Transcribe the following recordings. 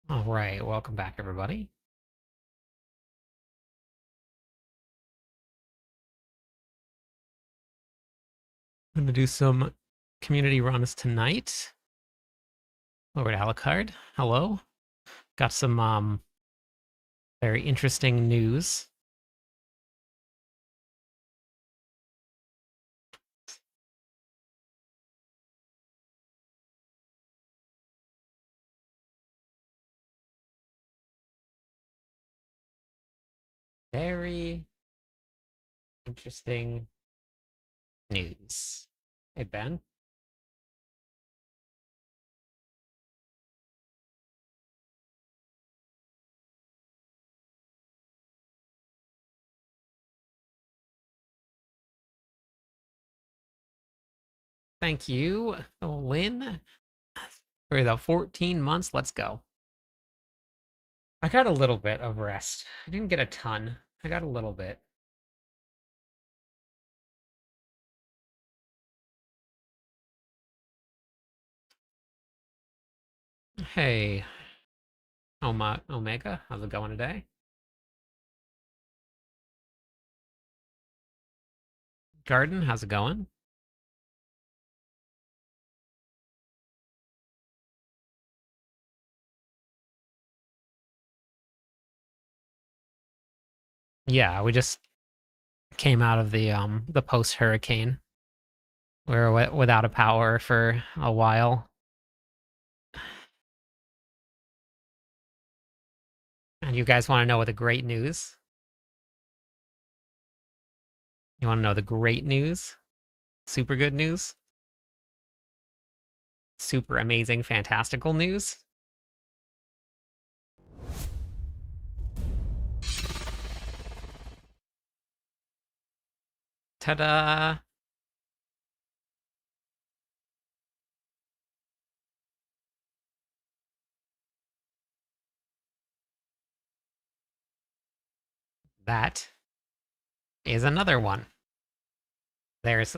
All right, welcome back, everybody. I'm going to do some community runs tonight. Over to Alucard. Hello. Got some very interesting news. Very interesting news. Hey, Ben. Thank you, Lynn, for the 14 months. Let's go. I got a little bit of rest. I didn't get a ton. I got a little bit. Hey, Omega, how's it going today? Garden, how's it going? Yeah, we just came out of the post hurricane. We were without a power for a while. And you guys want to know what the great news? You want to know the great news? Super good news? Super amazing, fantastical news? Ta-da! That is another one. There's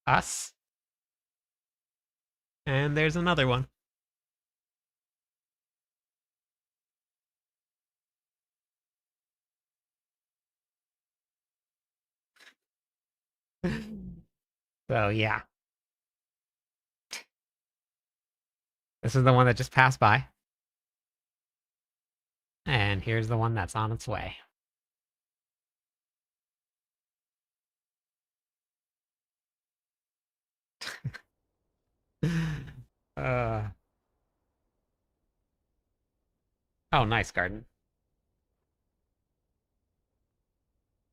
us, and there's another one. So yeah, this is the one that just passed by. And here's the one that's on its way. uh, oh, nice garden.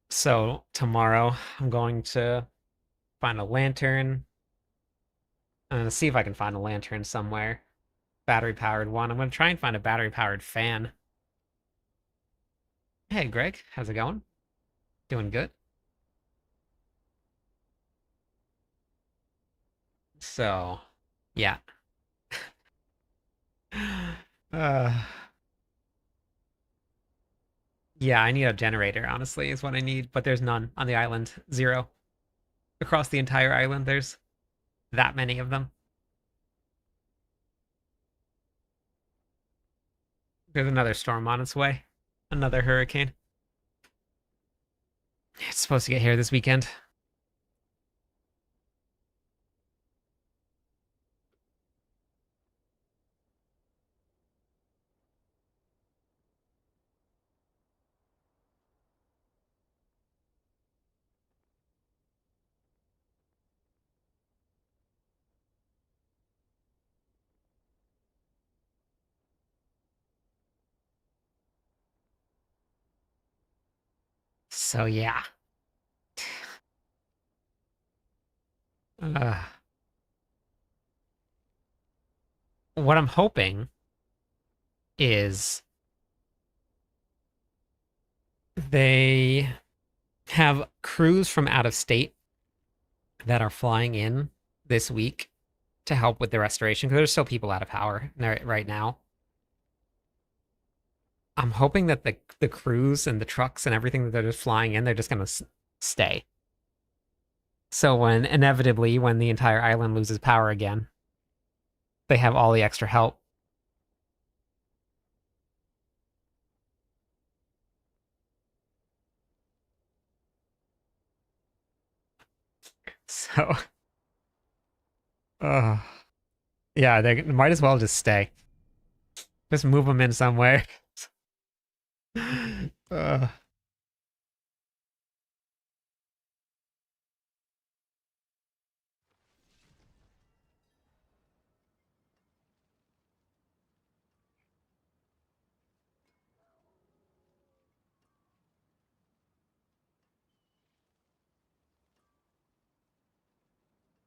So tomorrow I'm going to find a lantern. I'm gonna see if I can find a lantern somewhere. Battery powered one. I'm gonna try and find a battery powered fan. Hey, Greg, how's it going? Doing good. So, yeah. uh, yeah, I need a generator, honestly, is what I need, but there's none on the island. Zero. Across the entire island, there's that many of them. There's another storm on its way. Another hurricane. It's supposed to get here this weekend. So, yeah. Uh, what I'm hoping is they have crews from out of state that are flying in this week to help with the restoration because there's still people out of power right now. I'm hoping that the crews and the trucks and everything that they're just flying in, they're just gonna stay. So when inevitably when the entire island loses power again, they have all the extra help. So, uh, yeah, they might as well just stay. Just move them in somewhere. uh,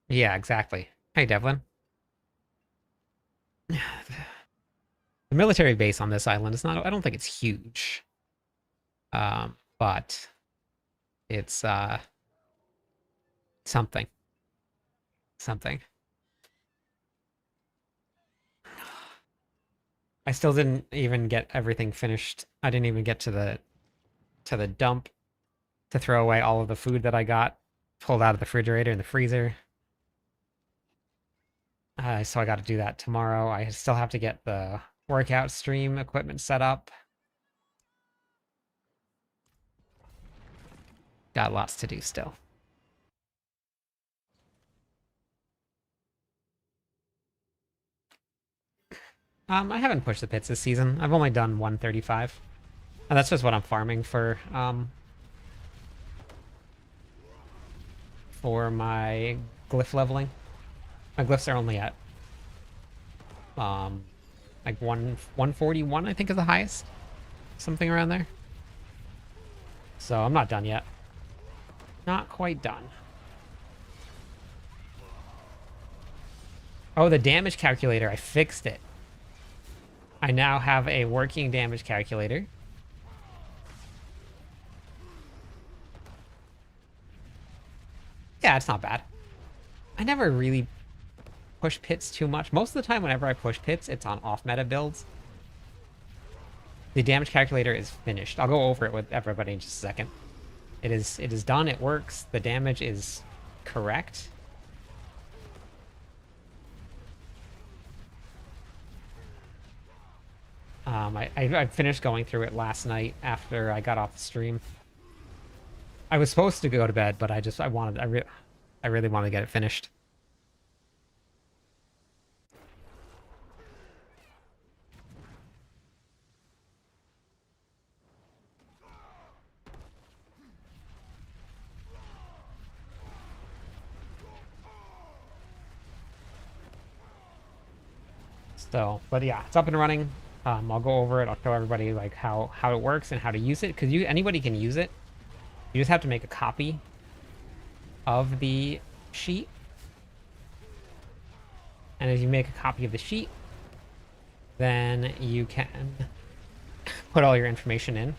yeah, exactly. Hey, Devlin. The military base on this island is not, I don't think it's huge. But it's something. Something. I still didn't even get everything finished. I didn't even get to the dump to throw away all of the food that I got pulled out of the refrigerator and the freezer. So I got to do that tomorrow. I still have to get the workout stream equipment set up. Got lots to do still. I haven't pushed the pits this season. I've only done 135. And that's just what I'm farming for my glyph leveling. My glyphs are only at um like 141, I think, is the highest. Something around there. So I'm not done yet. Not quite done. Oh, the damage calculator. I fixed it. I now have a working damage calculator. Yeah, it's not bad. I never really push pits too much. Most of the time, whenever I push pits, it's on off-meta builds. The damage calculator is finished. I'll go over it with everybody in just a second. It is done. It works. The damage is correct. I finished going through it last night after I got off the stream. I was supposed to go to bed, but I really wanted to get it finished. So, but yeah, it's up and running. I'll go over it. I'll show everybody like how it works and how to use it, because anybody can use it. You just have to make a copy of the sheet, and as you make a copy of the sheet, then you can put all your information in.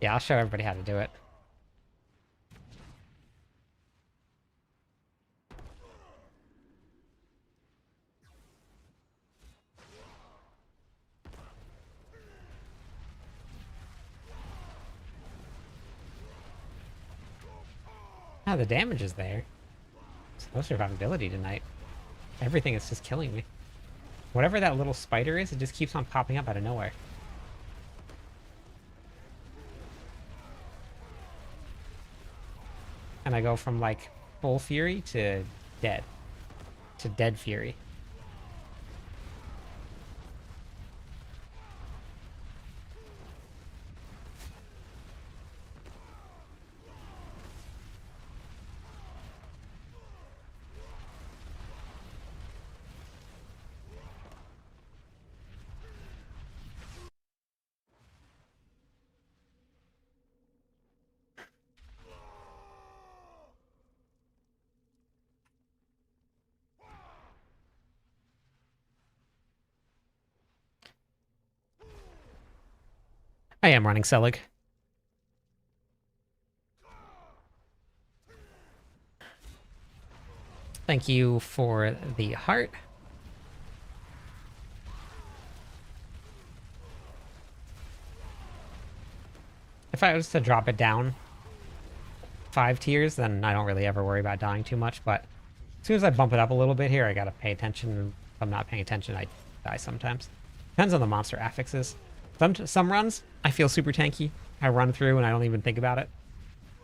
Yeah, I'll show everybody how to do it. Ah, the damage is there. It's no survivability tonight. Everything is just killing me. Whatever that little spider is, it just keeps on popping up out of nowhere. And I go from like full fury to dead. To dead fury. I am running Selig. Thank you for the heart. If I was to drop it down, 5 tiers, then I don't really ever worry about dying too much. But as soon as I bump it up a little bit here, I gotta pay attention. If I'm not paying attention, I die sometimes. Depends on the monster affixes. Some runs, I feel super tanky. I run through and I don't even think about it.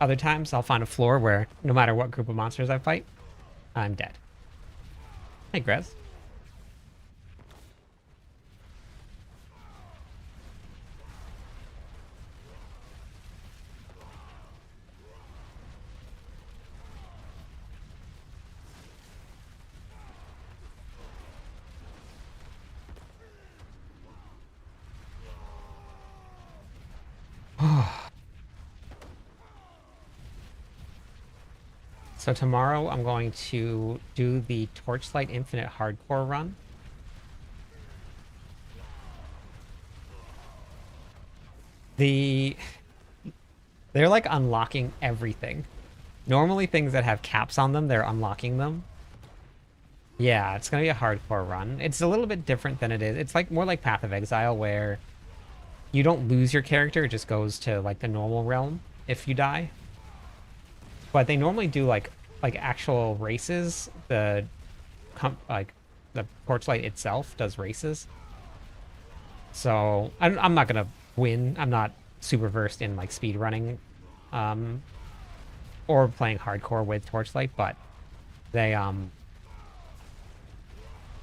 Other times, I'll find a floor where no matter what group of monsters I fight, I'm dead. Hey, Grez. So tomorrow I'm going to do the Torchlight Infinite Hardcore run. They're like unlocking everything. Normally things that have caps on them, they're unlocking them. Yeah, it's gonna be a hardcore run. It's a little bit different than it is. It's like more like Path of Exile where you don't lose your character, it just goes to like the normal realm if you die. But they normally do like actual races. The Torchlight itself does races. So I'm not gonna win. I'm not super versed in like speed running, or playing hardcore with Torchlight, but they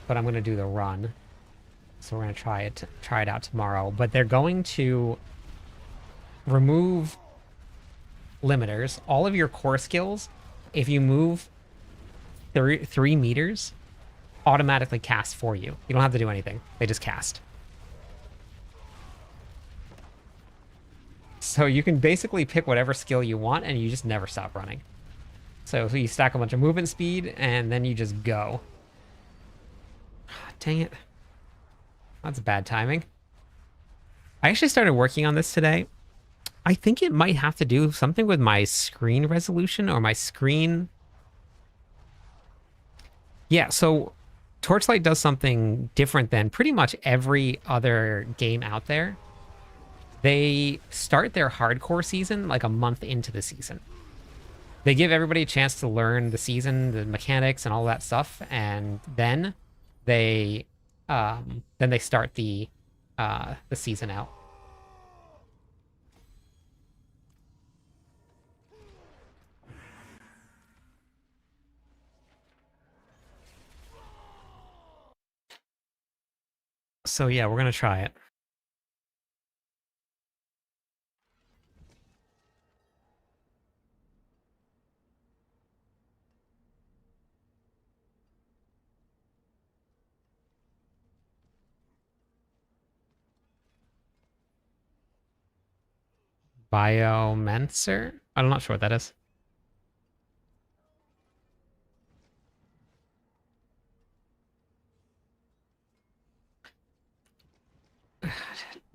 but I'm gonna do the run. So we're gonna try it out tomorrow. But they're going to remove limiters. All of your core skills, if you move 3 meters, automatically cast for you. You don't have to do anything. They just cast. So you can basically pick whatever skill you want and you just never stop running. So you stack a bunch of movement speed and then you just go. Dang it. That's bad timing. I actually started working on this today. I think it might have to do something with my screen resolution or my screen. Yeah, so Torchlight does something different than pretty much every other game out there. They start their hardcore season like a month into the season. They give everybody a chance to learn the season, the mechanics, and all that stuff, and then they start the season out. So yeah, we're gonna try it. Biomancer? I'm not sure what that is.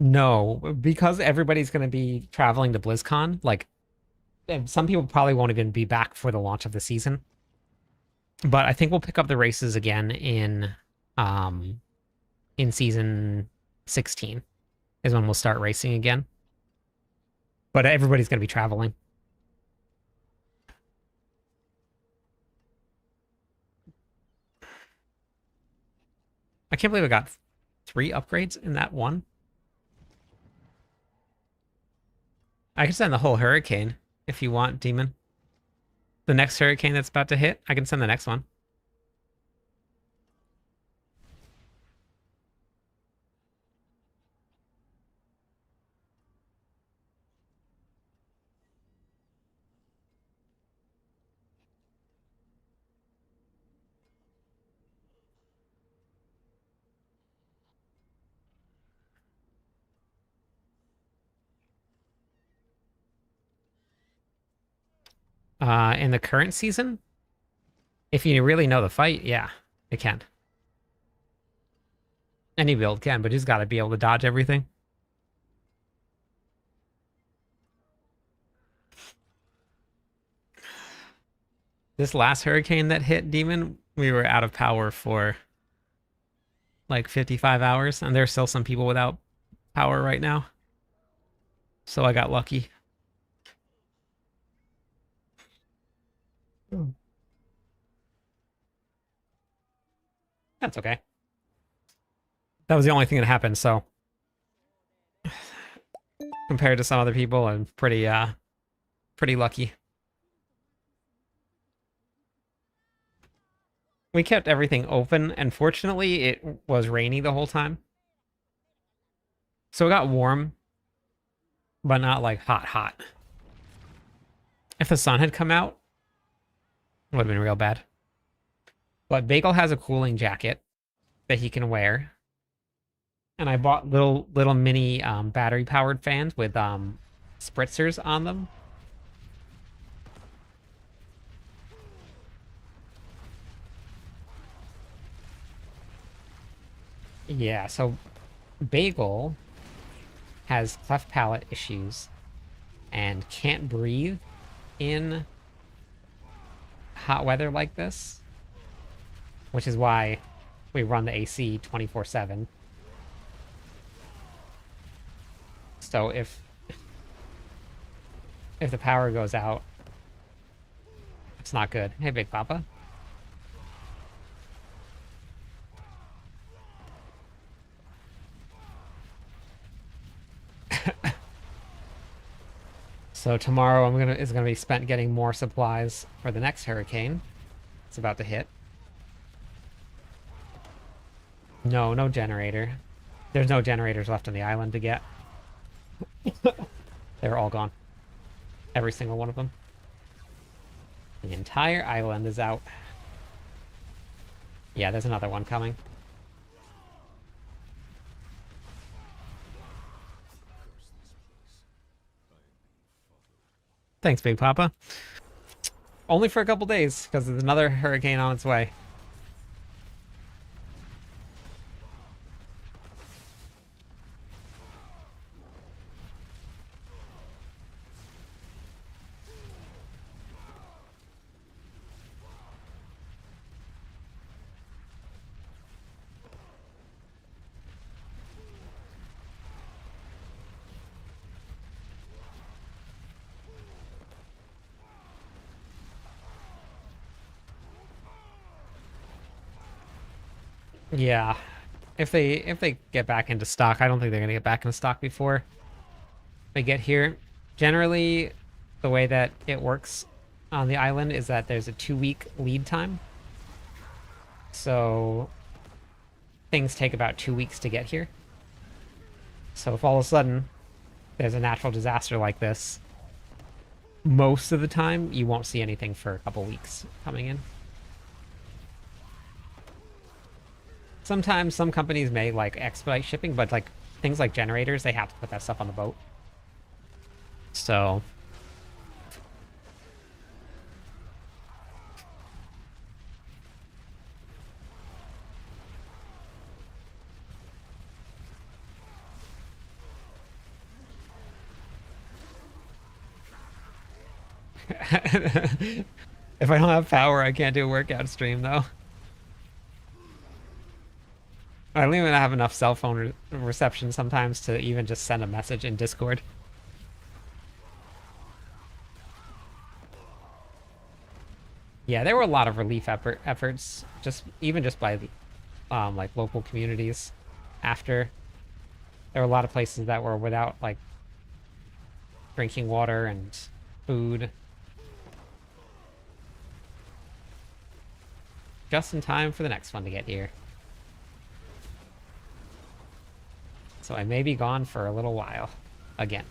No, because everybody's going to be traveling to BlizzCon. Like, some people probably won't even be back for the launch of the season. But I think we'll pick up the races again in season 16 is when we'll start racing again. But everybody's going to be traveling. I can't believe I got 3 upgrades in that one. I can send the whole hurricane if you want, Demon. The next hurricane that's about to hit, I can send the next one. In the current season, if you really know the fight, yeah, it can. Any build can, but you just got to be able to dodge everything. This last hurricane that hit Demon, we were out of power for like 55 hours, and there's still some people without power right now. So I got lucky. That's okay. That was the only thing that happened, so compared to some other people, I'm pretty lucky. We kept everything open, and fortunately it was rainy the whole time. So it got warm, but not like hot hot. If the sun had come out, it would have been real bad. But Bagel has a cooling jacket that he can wear. And I bought little mini battery powered fans with spritzers on them. Yeah, so Bagel has cleft palate issues and can't breathe in hot weather like this, which is why we run the AC 24/7. So if the power goes out, it's not good. Hey, Big Papa. So tomorrow is gonna be spent getting more supplies for the next hurricane. It's about to hit. No generator. There's no generators left on the island to get. They're all gone. Every single one of them. The entire island is out. Yeah, there's another one coming. Thanks, Big Papa. Only for a couple days, because there's another hurricane on its way. Yeah. If they get back into stock, I don't think they're gonna get back into stock before they get here. Generally, the way that it works on the island is that there's a 2-week lead time. So things take about 2 weeks to get here. So if all of a sudden there's a natural disaster like this, most of the time you won't see anything for a couple weeks coming in. Sometimes some companies may like expedite shipping, but like things like generators, they have to put that stuff on the boat. So if I don't have power, I can't do a workout stream though. I don't even have enough cell phone reception sometimes to even just send a message in Discord. Yeah, there were a lot of relief efforts, just by the like local communities. After there were a lot of places that were without like drinking water and food, just in time for the next one to get here. So I may be gone for a little while again.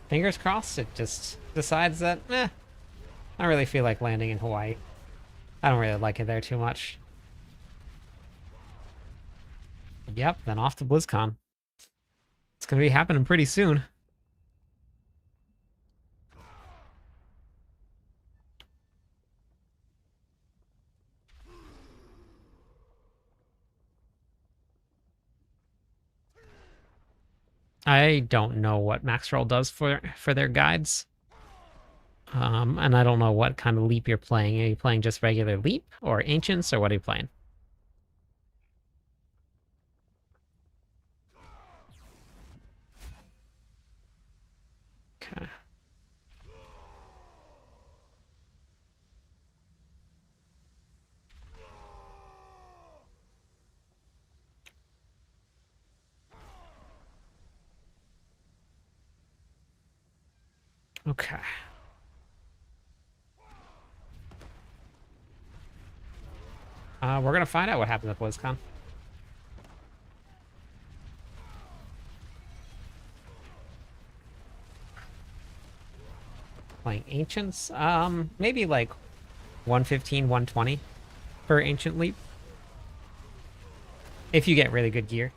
Fingers crossed it just decides that, I don't really feel like landing in Hawaii. I don't really like it there too much. Yep, then off to BlizzCon. It's gonna be happening pretty soon. I don't know what max roll does for their guides. And I don't know what kind of leap you're playing. Are you playing just regular leap or ancients, or what are you playing? Okay. Okay. We're gonna find out what happens at BlizzCon. Playing ancients, maybe like 115, 120 for ancient leap. If you get really good gear.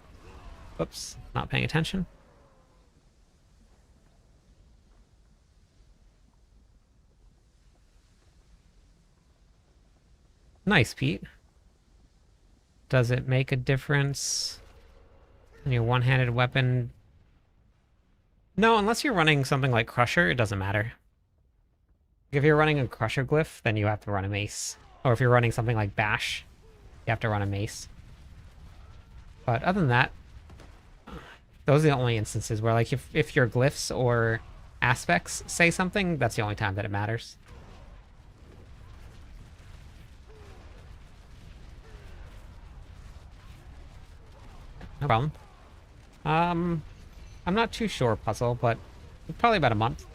Whoops, not paying attention. Nice, Pete. Does it make a difference in your one-handed weapon? No, unless you're running something like Crusher, it doesn't matter. If you're running a Crusher glyph, then you have to run a mace. Or if you're running something like Bash, you have to run a mace. But other than that, those are the only instances where, like, if your glyphs or aspects say something, that's the only time that it matters. No problem. I'm not too sure, Puzzle, but probably about a month.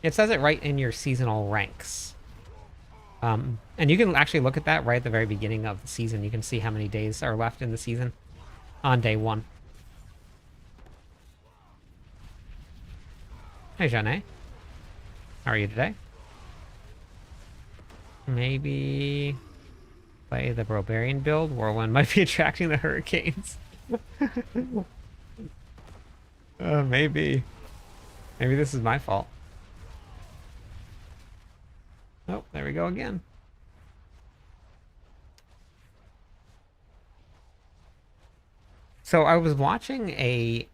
It says it right in your seasonal ranks. And you can actually look at that right at the very beginning of the season. You can see how many days are left in the season on day 1. Hey, Jeanne. How are you today? Maybe play the Barbarian build. Whirlwind might be attracting the hurricanes. Maybe. Maybe this is my fault. Oh, there we go again. So I was watching I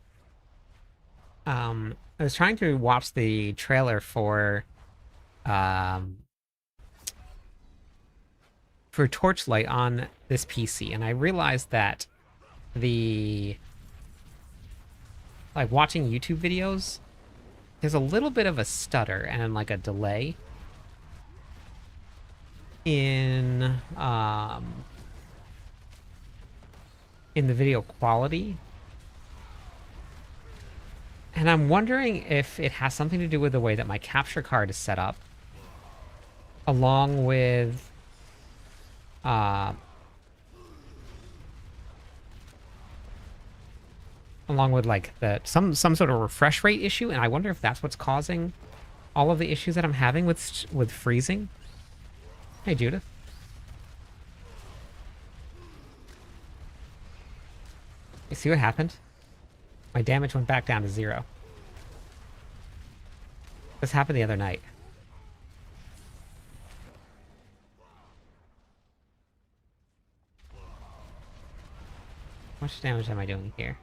was trying to watch the trailer for Torchlight on this PC, and I realized that like watching YouTube videos, there's a little bit of a stutter and like a delay in the video quality. And I'm wondering if it has something to do with the way that my capture card is set up, along with like some sort of refresh rate issue, and I wonder if that's what's causing all of the issues that I'm having with freezing. Hey, Judith. You see what happened? My damage went back down to 0. This happened the other night. How much damage am I doing here?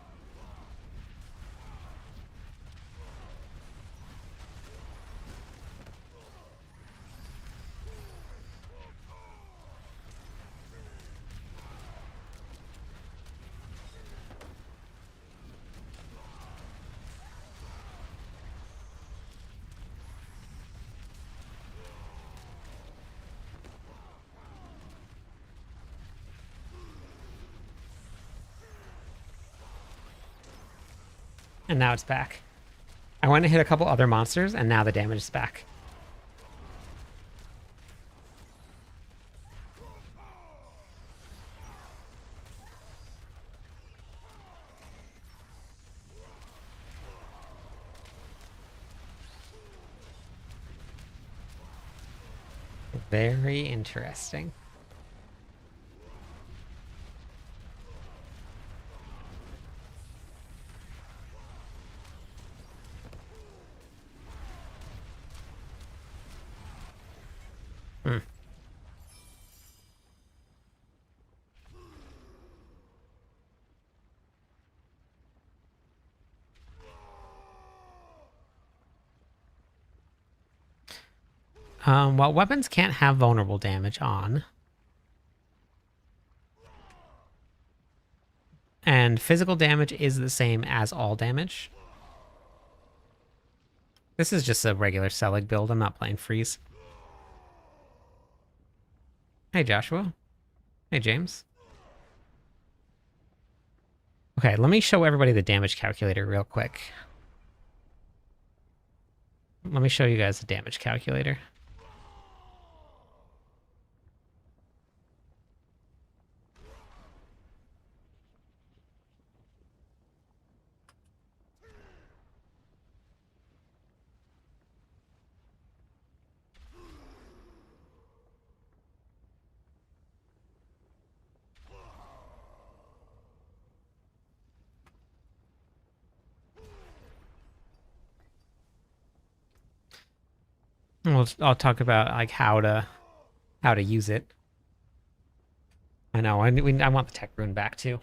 And now it's back. I went to hit a couple other monsters, and now the damage is back. Very interesting. Hmm. Well, weapons can't have vulnerable damage on. And physical damage is the same as all damage. This is just a regular Selig build. I'm not playing Freeze. Hey, Joshua. Hey, James. Okay, let me show everybody the damage calculator real quick. Let me show you guys the damage calculator. I'll talk about like how to use it. I know. I want the tech rune back too.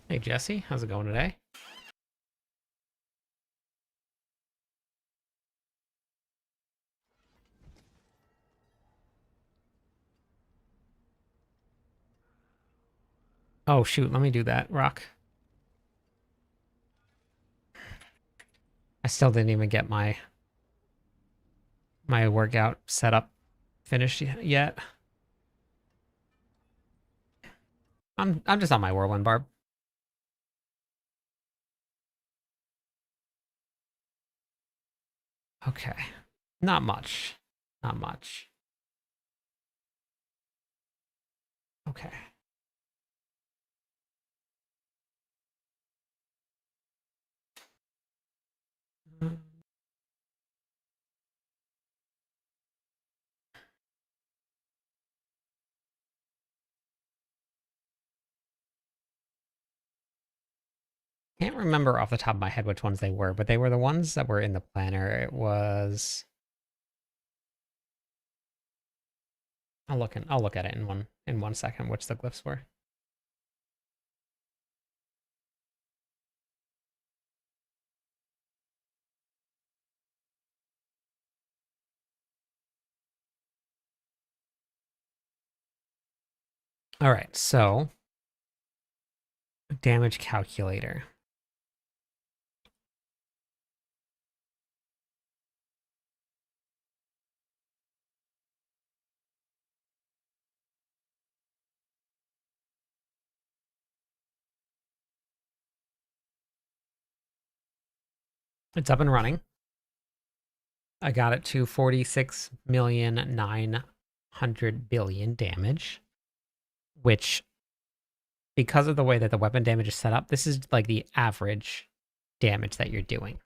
Hey, Jesse. How's it going today? Oh, shoot. Let me do that, Rock. I still didn't even get my workout setup finished yet. I'm just on my whirlwind barb. Okay. Not much. Not much. Okay. Can't remember off the top of my head which ones they were, but they were the ones that were in the planner. It was I'll look at it in 1 second which the glyphs were. All right, so damage calculator. It's up and running. I got it to 46,900,000,000 damage, which, because of the way that the weapon damage is set up, this is like the average damage that you're doing.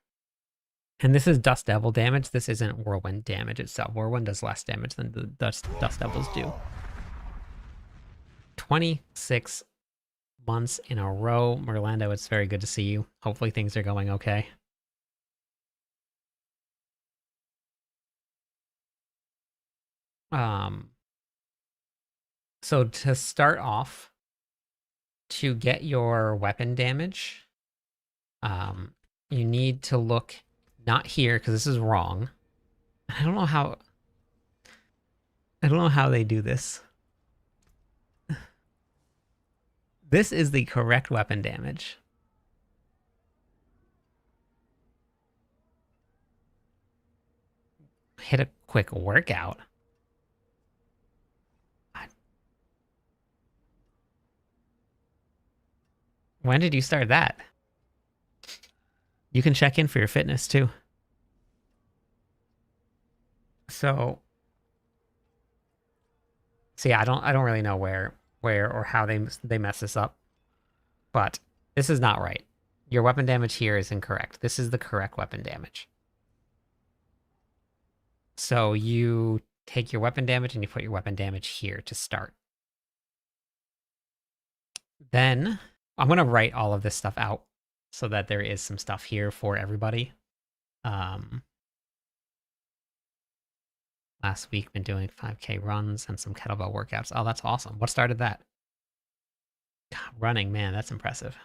And this is Dust Devil damage. This isn't Whirlwind damage itself. Whirlwind does less damage than the Dust Devils do. 26 months in a row. Merlando, it's very good to see you. Hopefully things are going okay. So to start off, to get your weapon damage, you need to look not here, because this is wrong. I don't know how they do this. This is the correct weapon damage. Hit a quick workout. When did you start that? You can check in for your fitness too. So, see, I don't really know where or how they mess this up, but this is not right. Your weapon damage here is incorrect. This is the correct weapon damage. So you take your weapon damage and you put your weapon damage here to start. Then I'm going to write all of this stuff out so that there is some stuff here for everybody. Last week, been doing 5K runs and some kettlebell workouts. Oh, that's awesome. What started that? God, running, man, that's impressive.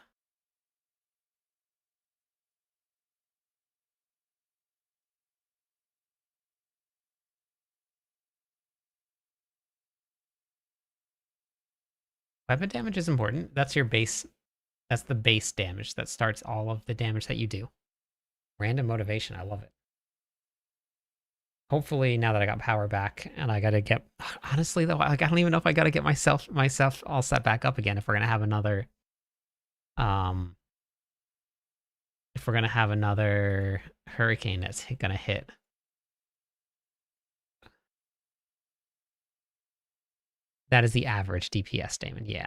Weapon damage is important. That's your base. That's the base damage that starts all of the damage that you do. Random motivation. I love it. Hopefully, now that I got power back, and I gotta get. Honestly, though, I don't even know if I gotta get myself all set back up again if we're gonna have another. If we're gonna have another hurricane that's gonna hit. That is the average DPS, Damon. Yeah.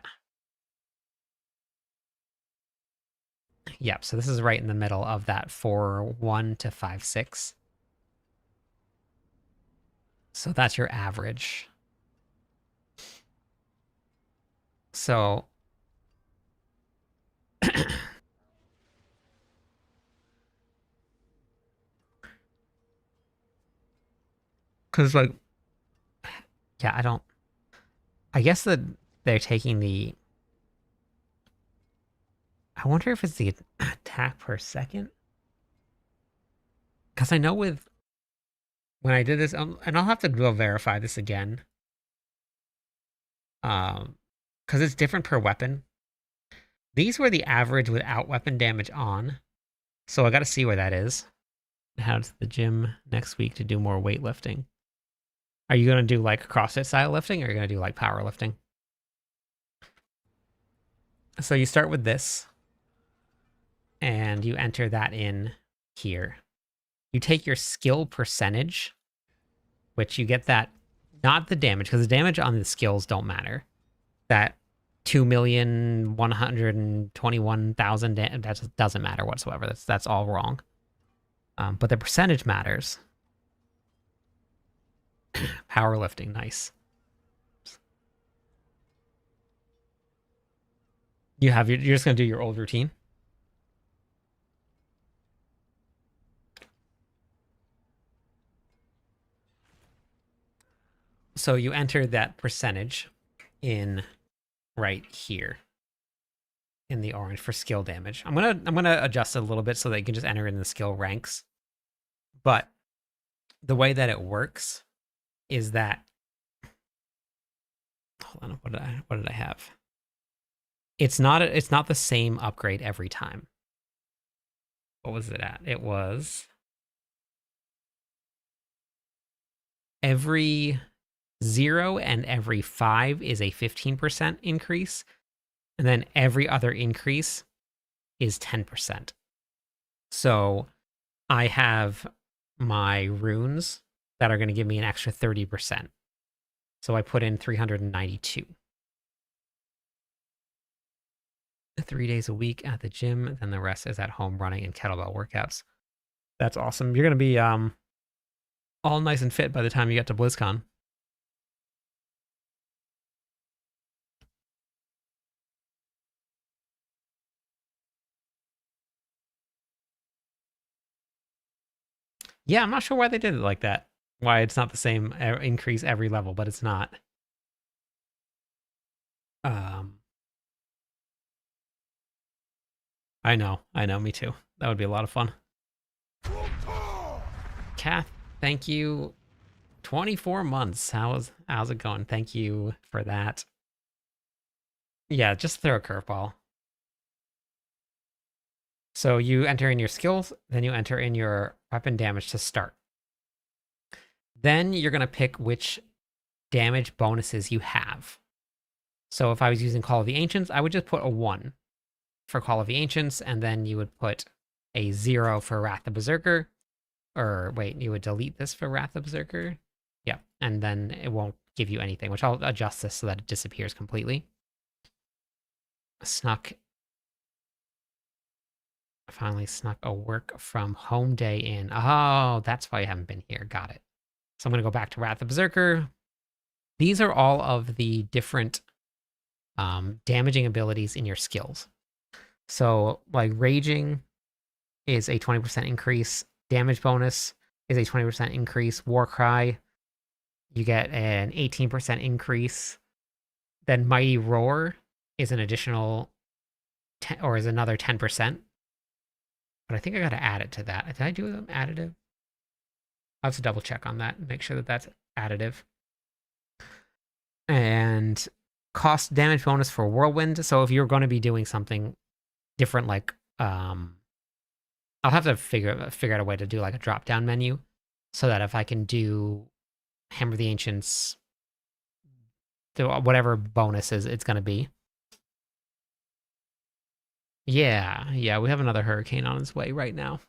Yep. So this is right in the middle of that 4-1 to 5-6. So that's your average. So because like, yeah, I guess that they're taking the. I wonder if it's the attack per second. Because I know when I did this, and I'll have to go verify this again. Because it's different per weapon. These were the average without weapon damage on. So I got to see where that is. Head to the gym next week to do more weightlifting. Are you going to do like CrossFit style lifting, or are you going to do like powerlifting? So you start with this, and you enter that in here. You take your skill percentage, which you get that, not the damage, because the damage on the skills don't matter. That 2,121,000, that doesn't matter whatsoever. That's all wrong. But the percentage matters. Powerlifting, nice. You're just gonna do your old routine. So you enter that percentage in right here in the orange for skill damage. I'm gonna adjust it a little bit so that you can just enter in the skill ranks. But the way that it works is that, hold on, what did I have? It's not the same upgrade every time. What was it at? It was every 0 and every 5 is a 15% increase, and then every other increase is 10%. So I have my runes that are going to give me an extra 30%. So I put in 392. 3 days a week at the gym, then the rest is at home running and kettlebell workouts. That's awesome. You're going to be all nice and fit by the time you get to BlizzCon. Yeah, I'm not sure why they did it like that. Why it's not the same increase every level, but it's not. I know, me too. That would be a lot of fun. Kath, thank you. 24 months. How's it going? Thank you for that. Yeah, just throw a curveball. So you enter in your skills, then you enter in your weapon damage to start. Then you're going to pick which damage bonuses you have. So if I was using Call of the Ancients, I would just put a 1 for Call of the Ancients, and then you would put a 0 for Wrath the Berserker. Or wait, you would delete this for Wrath the Berserker. Yeah, and then it won't give you anything, which I'll adjust this so that it disappears completely. Finally snuck a work from home day in. Oh, that's why you haven't been here. Got it. So I'm going to go back to Wrath the Berserker. These are all of the different damaging abilities in your skills. So like raging is a 20% increase. Damage bonus is a 20% increase. War cry, you get an 18% increase. Then mighty roar is an additional 10, or is another 10%. But I think I got to add it to that. Did I do them additive? I'll have to double check on that and make sure that that's additive. And cost damage bonus for whirlwind. So if you're going to be doing something different, like I'll have to figure out a way to do like a drop down menu, so that if I can do Hammer of the Ancients, whatever bonuses it's going to be. Yeah, we have another hurricane on its way right now.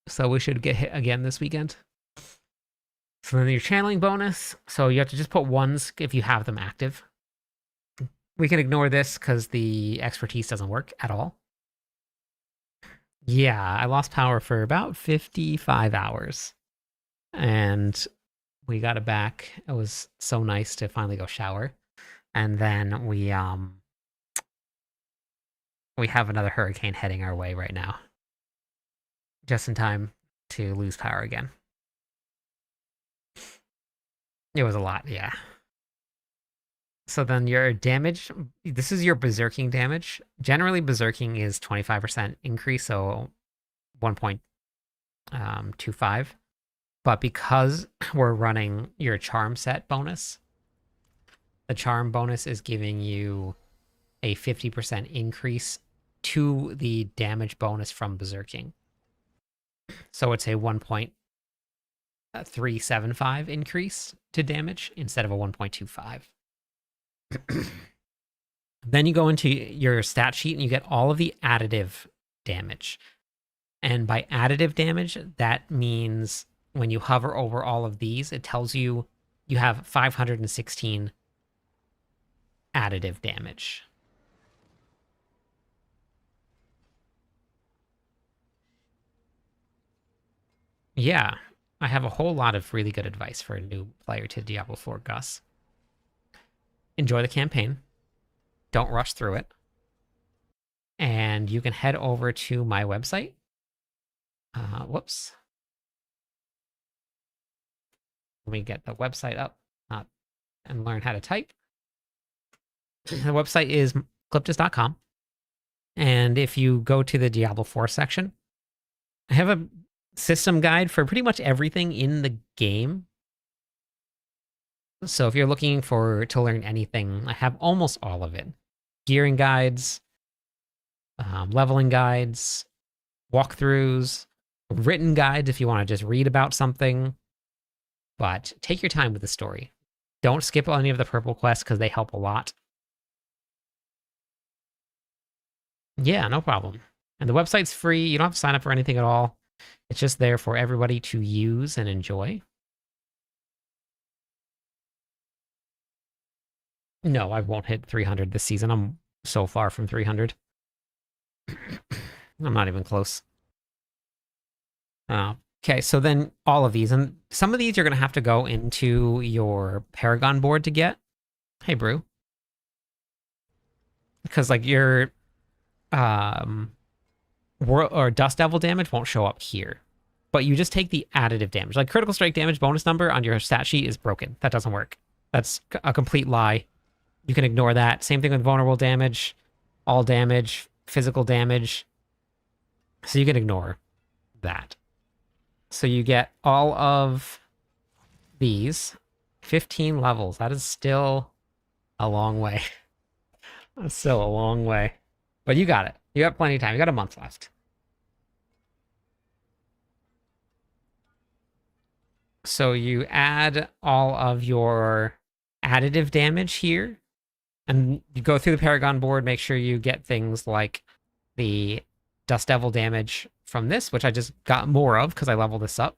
So we should get hit again this weekend. So then your channeling bonus. So you have to just put ones if you have them active. We can ignore this because the expertise doesn't work at all. Yeah, I lost power for about 55 hours. And we got it back. It was so nice to finally go shower. And then we have another hurricane heading our way right now. Just in time to lose power again. It was a lot, yeah. So then your damage, this is your berserking damage. Generally, berserking is 25% increase, so 1.25. But because we're running your charm set bonus, the charm bonus is giving you a 50% increase to the damage bonus from berserking. So it's a 1.375 increase to damage instead of a 1.25. Then you go into your stat sheet and you get all of the additive damage. And by additive damage, that means when you hover over all of these, it tells you you have 516 additive damage. Yeah, I have a whole lot of really good advice for a new player to Diablo 4, Gus. Enjoy the campaign. Don't rush through it. And you can head over to my website. Whoops. Let me get the website up and learn how to type. The website is cliptus.com. And if you go to the Diablo 4 section, I have a system guide for pretty much everything in the game. So if you're looking to learn anything, I have almost all of it. Gearing guides, leveling guides, walkthroughs, written guides if you want to just read about something. But take your time with the story. Don't skip any of the purple quests because they help a lot. Yeah, no problem. And the website's free. You don't have to sign up for anything at all. It's just there for everybody to use and enjoy. No, I won't hit 300 this season. I'm so far from 300. I'm not even close. Okay, so then all of these, and some of these you're going to have to go into your Paragon board to get. Hey, Brew. Because, like, your Dust Devil damage won't show up here. But you just take the additive damage. Like, critical strike damage bonus number on your stat sheet is broken. That doesn't work. That's a complete lie. You can ignore that. Same thing with vulnerable damage, all damage, physical damage. So you can ignore that. So you get all of these. 15 levels. That is still a long way. That's still a long way. But you got it. You got plenty of time. You got a month left. So you add all of your additive damage here. And you go through the Paragon board, make sure you get things like the Dust Devil damage from this, which I just got more of because I leveled this up.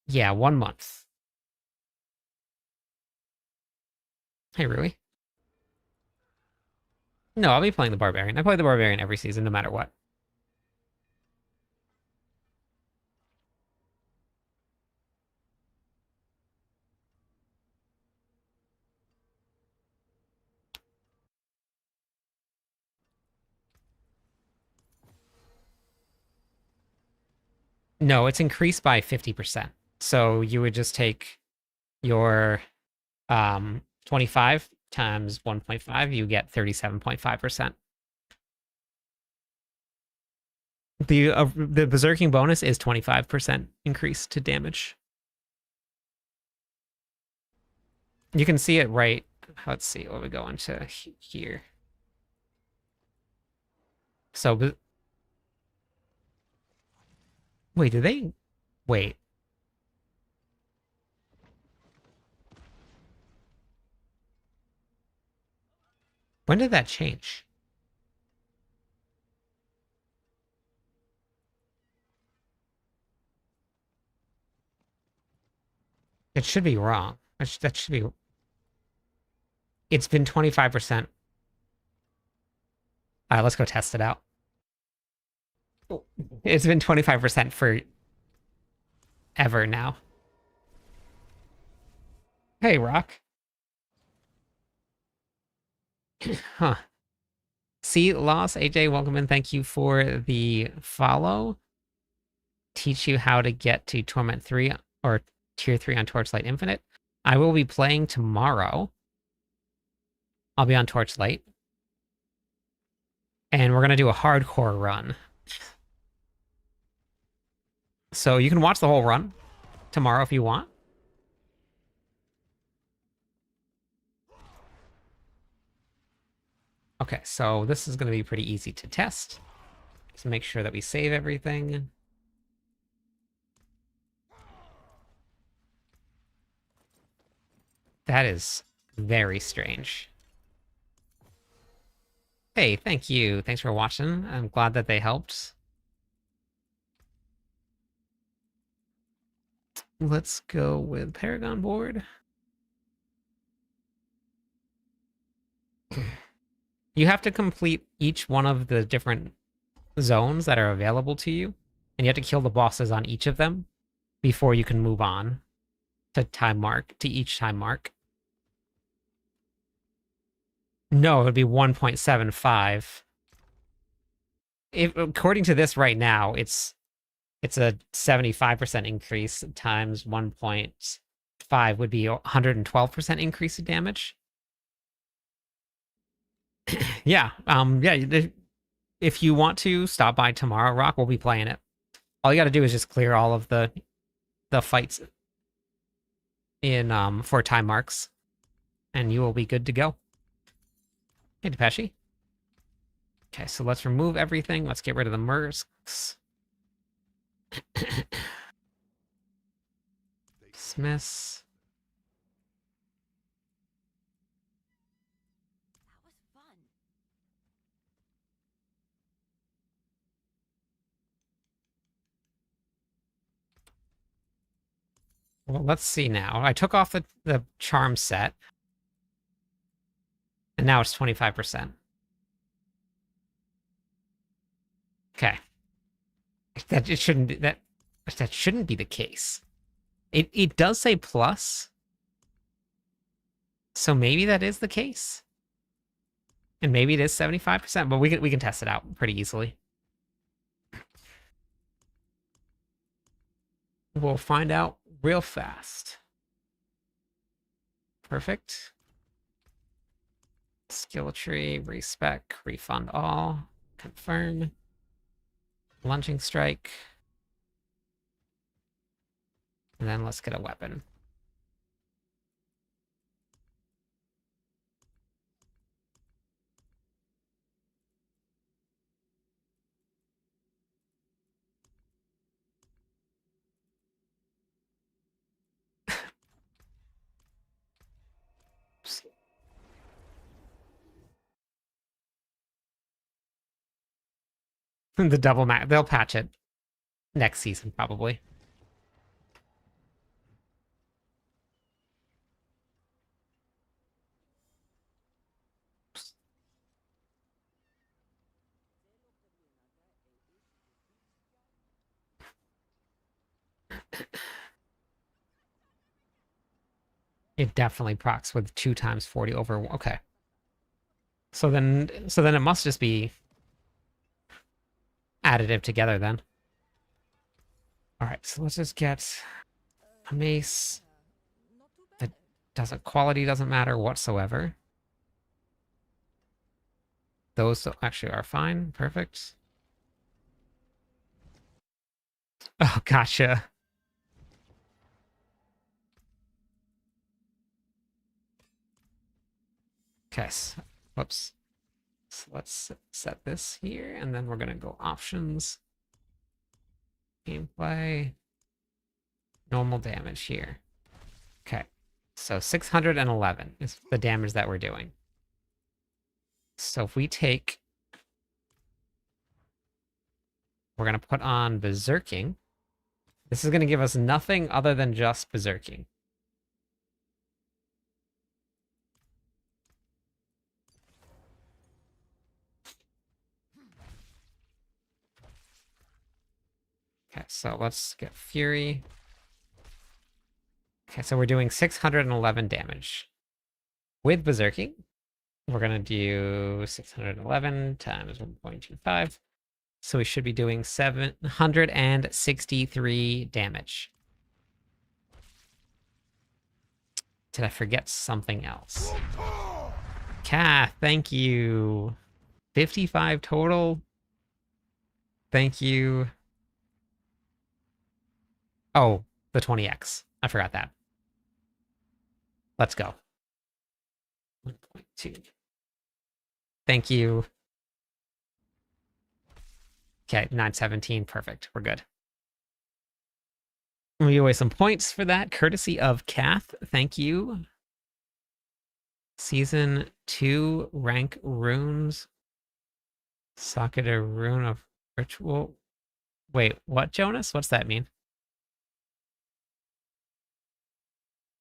Yeah, 1 month. Hey, Rui. No, I'll be playing the Barbarian. I play the Barbarian every season, no matter what. No, it's increased by 50%. So you would just take your 25 times 1.5, you get 37.5%. The berserking bonus is 25% increase to damage. You can see it right. Let's see what we go into here. So, wait, did they? Wait. When did that change? It should be wrong. That should be. It's been 25%. All right, let's go test it out. It's been 25% for ever now. Hey, Rock. Huh. See, Loss, AJ, welcome in. Thank you for the follow. Teach you how to get to Torment 3 or Tier 3 on Torchlight Infinite. I will be playing tomorrow. I'll be on Torchlight. And we're going to do a hardcore run. So you can watch the whole run tomorrow if you want. Okay, so this is going to be pretty easy to test. Let's make sure that we save everything. That is very strange. Hey, thank you. Thanks for watching. I'm glad that they helped. Let's go with Paragon board. You have to complete each one of the different zones that are available to you, and you have to kill the bosses on each of them before you can move on to each time mark. No, it would be 1.75. According to this right now, it's a 75% increase times 1.5 would be 112% increase in damage. Yeah, if you want to stop by tomorrow, Rock, we'll be playing it. All you got to do is just clear all of the fights in for time marks, and you will be good to go. Hey, Depeche. Okay, so let's remove everything. Let's get rid of the Mercs. Smiths. That was fun. Well, let's see now. I took off the charm set. And now it's 25%. Okay. That it shouldn't be that shouldn't be the case. It does say plus. So maybe that is the case. And maybe it is 75%, but we can test it out pretty easily. We'll find out real fast. Perfect. Skill tree, respec, refund all, confirm. Lunging strike. And then let's get a weapon. The double map. They'll patch it next season, probably. It definitely procs with 2 times 40 over. Okay. So then it must just be additive together then. Alright, so let's just get a mace that quality doesn't matter whatsoever. Those actually are fine. Perfect. Oh, gotcha. Okay, so, whoops. So let's set this here, and then we're gonna go options. Gameplay. Normal damage here. Okay, so 611 is the damage that we're doing. So if we take... We're gonna put on Berserking. This is gonna give us nothing other than just Berserking. Okay, so let's get Fury. Okay, so we're doing 611 damage. With Berserking, we're going to do 611 times 1.25. So we should be doing 763 damage. Did I forget something else? Kath, thank you. 55 total. Thank you. Oh, the 20x. I forgot that. Let's go. 1.2. Thank you. Okay, 917. Perfect. We're good. We give away some points for that, courtesy of Kath. Thank you. Season 2 rank runes. Socket a rune of ritual. Wait, what, Jonas? What's that mean?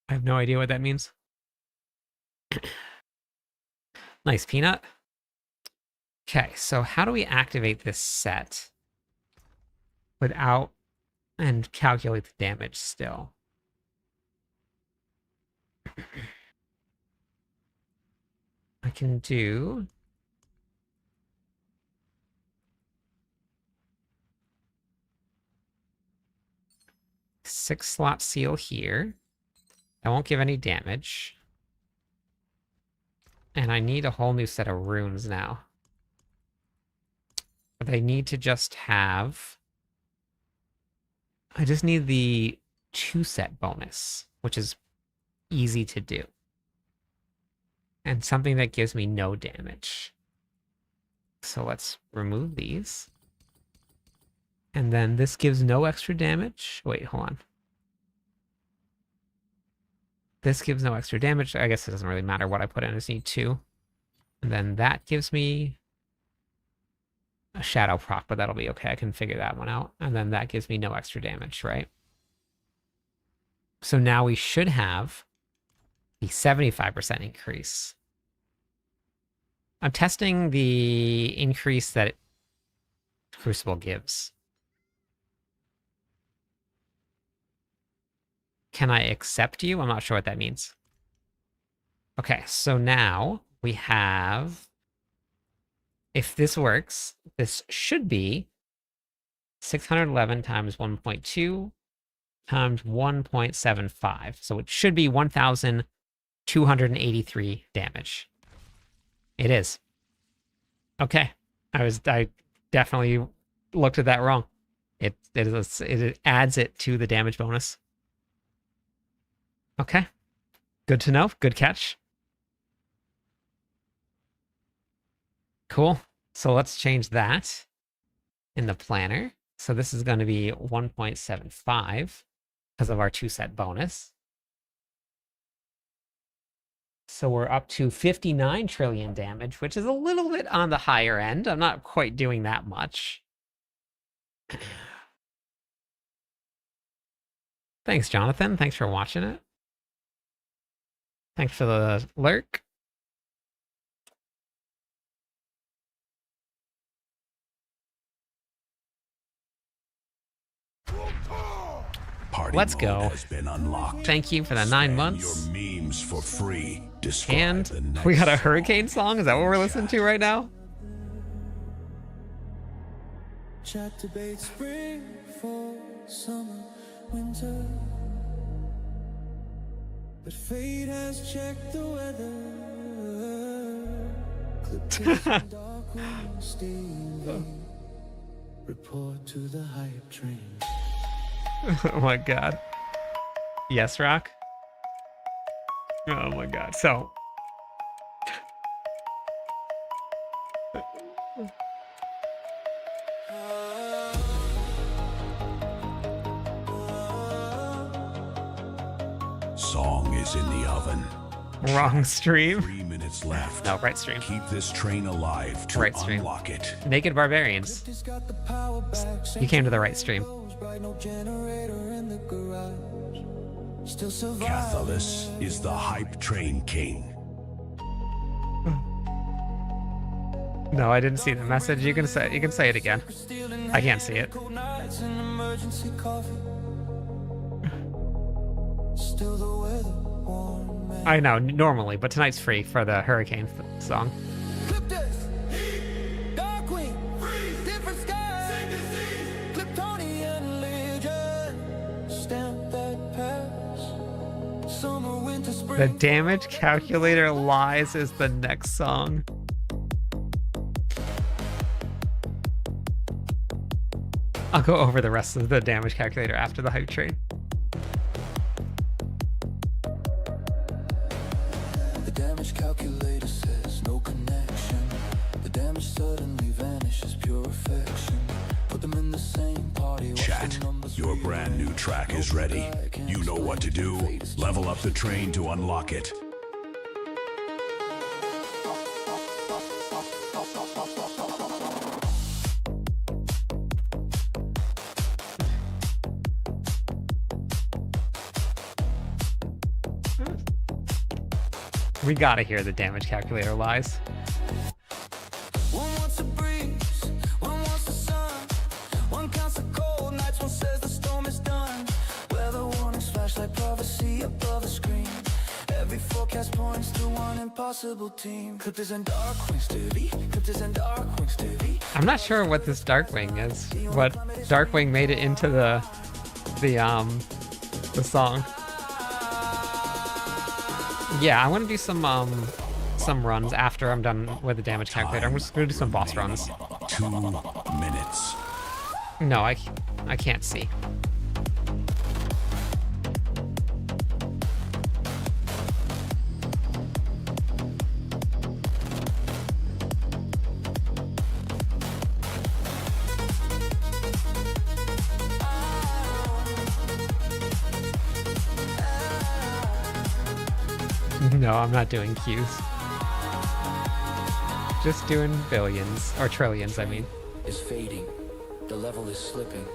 I have no idea what that means. Nice, Peanut. Okay, so how do we activate this set without and calculate the damage still? I can do... six-slot seal here. I won't give any damage. And I need a whole new set of runes now. But I need to just have... I just need the 2-set bonus, which is easy to do. And something that gives me no damage. So let's remove these. And then this gives no extra damage. Wait, hold on. This gives no extra damage. I guess it doesn't really matter what I put in. I just need 2. And then that gives me a shadow proc, but that'll be okay. I can figure that one out. And then that gives me no extra damage, right? So now we should have the 75% increase. I'm testing the increase that Crucible gives. Can I accept you? I'm not sure what that means. Okay, so now we have... If this works, this should be 611 times 1.2 times 1.75. So it should be 1,283 damage. It is. Okay. I definitely looked at that wrong. It adds it to the damage bonus. Okay. Good to know. Good catch. Cool. So let's change that in the planner. So this is going to be 1.75 because of our 2-set bonus. So we're up to 59 trillion damage, which is a little bit on the higher end. I'm not quite doing that much. Thanks, Jonathan. Thanks for watching it. Thanks for the lurk. Let's go. Thank you for the 9 months. Your memes for free. And we got a hurricane song? Is that what we're listening to right now? Chat to bait spring fall. summer, winter. But fate has checked the weather. Clip tips and dark wind, Stevie. Report to the hype train. Oh my god. Yes, Rock? Oh my god. So. Song is in the oven. Wrong stream. 3 minutes left. No, right stream. Keep this train alive to Right stream. unlock it. Naked Barbarians. He's got the power back. You came to the right stream. Bright, no generator in the garage. Still surviving. Cathalis is the hype train king. No, I didn't see the message. You can say it again. I can't see it. Cold nights and emergency coffee. Still the weather warm, man. I know, normally, but tonight's free for the Hurricane song. Clip this. Darkwing. Different skies. Kryptonian Legion. Stamp that pass. Summer, winter, spring. The Damage Calculator Lies is the next song. I'll go over the rest of the Damage Calculator after the hype train. The damage calculator says no connection. The damage suddenly vanishes, pure affection. Put them in the same party. watch Chat, the numbers your rearrange. brand new track is ready. You know what to do. Level up the train to unlock it. We gotta hear the Damage Calculator Lies. One wants a breeze, one wants the sun. One counts the cold nights, one says the storm is done. Weather warnings flash like prophecy above the screen. Every forecast points to one impossible team. Clippers and Darkwing Stevie, Clippers and Darkwing Stevie. I'm not sure what this Darkwing is. What Darkwing made it into the song. Yeah, I want to do some runs after I'm done with the Damage Calculator. I'm just gonna do some boss runs. 2 minutes. No, I can't see. No, I'm not doing Qs. Just doing billions, or trillions, I mean. Is fading. The level is slipping.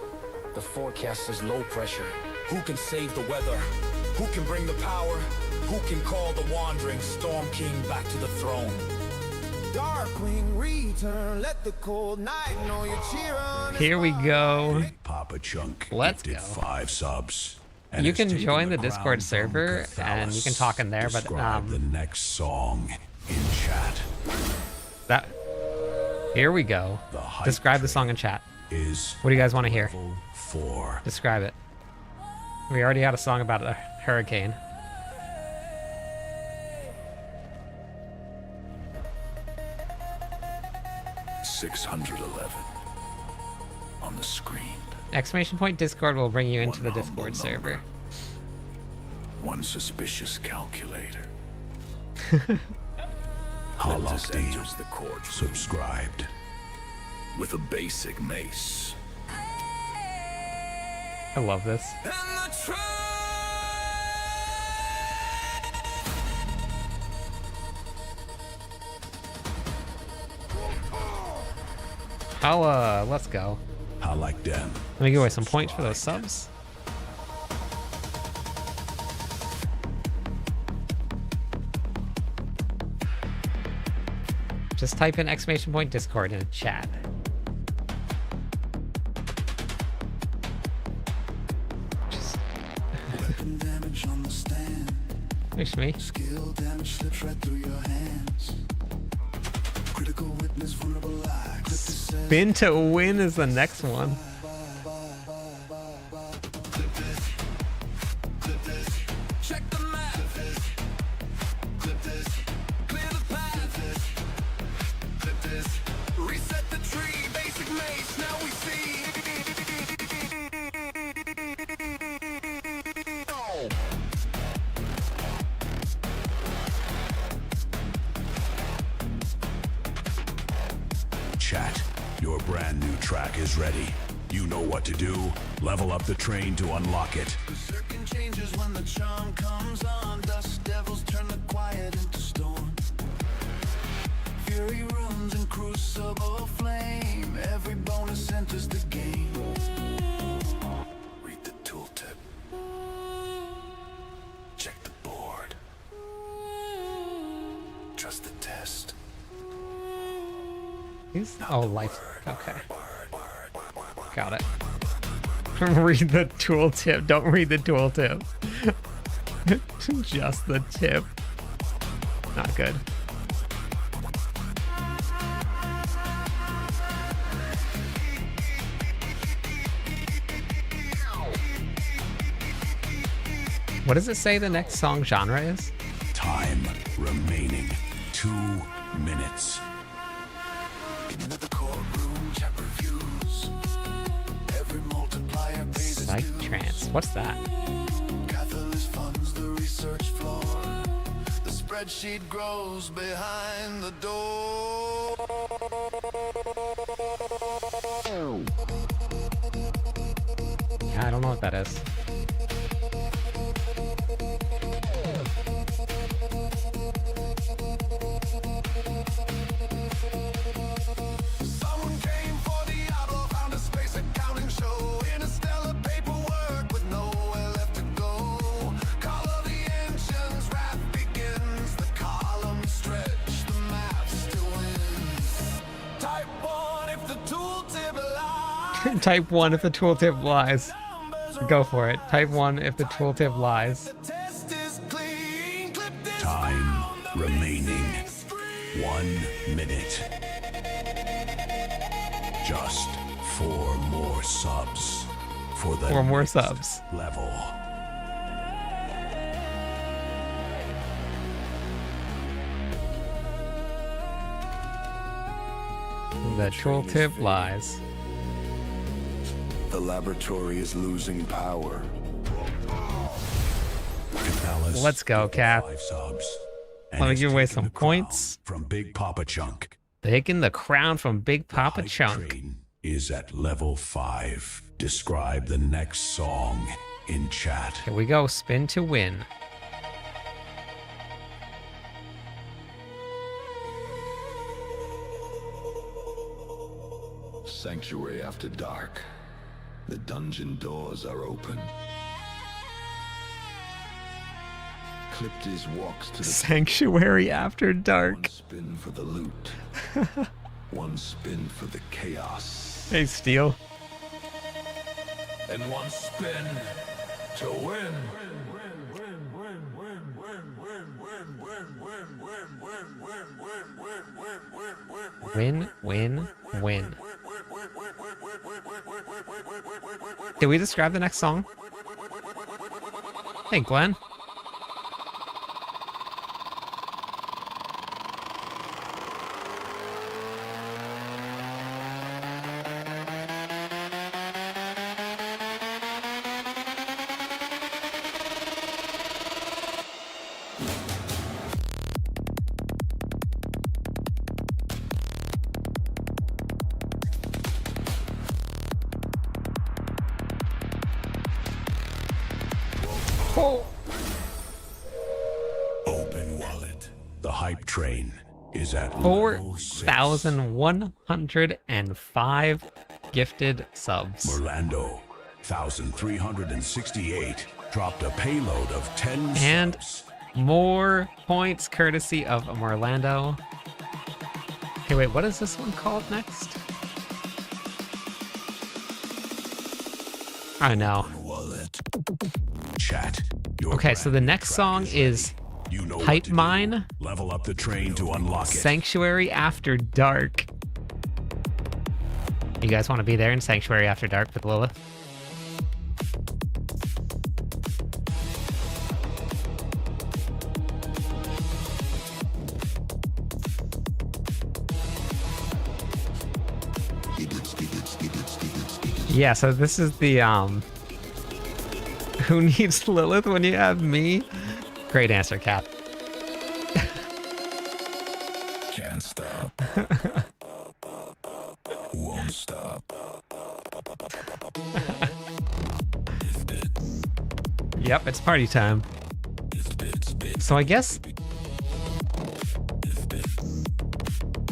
The forecast is low pressure. Who can save the weather? Who can bring the power? Who can call the wandering Storm King back to the throne? Darkwing return, let the cold night know you cheer on. Here we go. Papa Chunk Let's gifted go. 5 subs. And You has can taken join the crown Discord from server, and you can talk in there, but, Describe the next song in chat. That. Here we go. The hype Describe the train song in chat. Is What do you guys want to hear? level 4. Describe it. We already had a song about a hurricane. $611 on the screen. Exclamation point Discord will bring you into the Discord server. One suspicious calculator. Hollow enters the court subscribed. with a basic mace. I love this. And the train. Let's go. I like them. Let me give away some points for those subs. Just type in exclamation point Discord in chat. Just Weapon damage on the stand. wish me. Skill damage slips right through your hands. Critical witness, vulnerable eye. Clip to set. Spin to win is the next one. chat. Your brand new track is ready. You know what to do. Level up the train to unlock it. Circling changes when the charm comes on. Dust devils turn the quiet into storm. Fury runes and crucible flame. Every bonus enters the game. Read the tooltip. Check the board. Trust the test. Oh, life. Okay. Got it. Read the tooltip. Don't read the tooltip. Just the tip. Not good. What does it say the next song genre is? Time remaining 2 minutes. Into the courtroom, chat reviews. Every multiplier pays its Psych dues. trance. What's that? Catalyst funds the research floor. The spreadsheet grows behind the door. Yeah, I don't know what that is. Someone came for the outlaw, found a space accounting show. Interstellar paperwork with nowhere left to go. Call of the ancients, wrath begins. The columns stretch, the map still wins. Type 1 if the tooltip lies. Type 1 if the tooltip lies. Go for it. Type 1 if the tooltip lies. The test is clean. Clip this Time round, the remaining missing screen. 1 minute. Just 4 more subs for the 4 more next subs. level. The tooltip lies. The laboratory is losing power. Alice, Let's go, Cap. 5 subs. Let me it's give away taking some the crown points. from Big Papa Chunk. Taking the crown from Big Papa Hype Chunk. Train is at level 5. Describe the next song in chat. Here we go. Spin to win. Sanctuary after dark. The dungeon doors are open. Cliptis walks to the Sanctuary After one Dark. spin for the loot. One spin for the chaos. Hey, Steel. And one spin to win. Win, win, win. Did we describe the next song? Hey, Glenn. Oh. Open wallet. The hype train is at level 6. 4,105 gifted subs. Orlando, 1,368, dropped a payload of 10 And subs. more points courtesy of Orlando. Okay, wait, what is this one called next? I know. Wallet. Chat. Your Okay, so the brand new next track song ready. is You know what Hype to do. Mine. Level up the train to unlock it. Sanctuary After Dark. You guys want to be there in Sanctuary After Dark with Lilith? Yeah, so this is the who needs Lilith when you have me? Great answer, Cap. Can't stop. Yep, it's party time. So I guess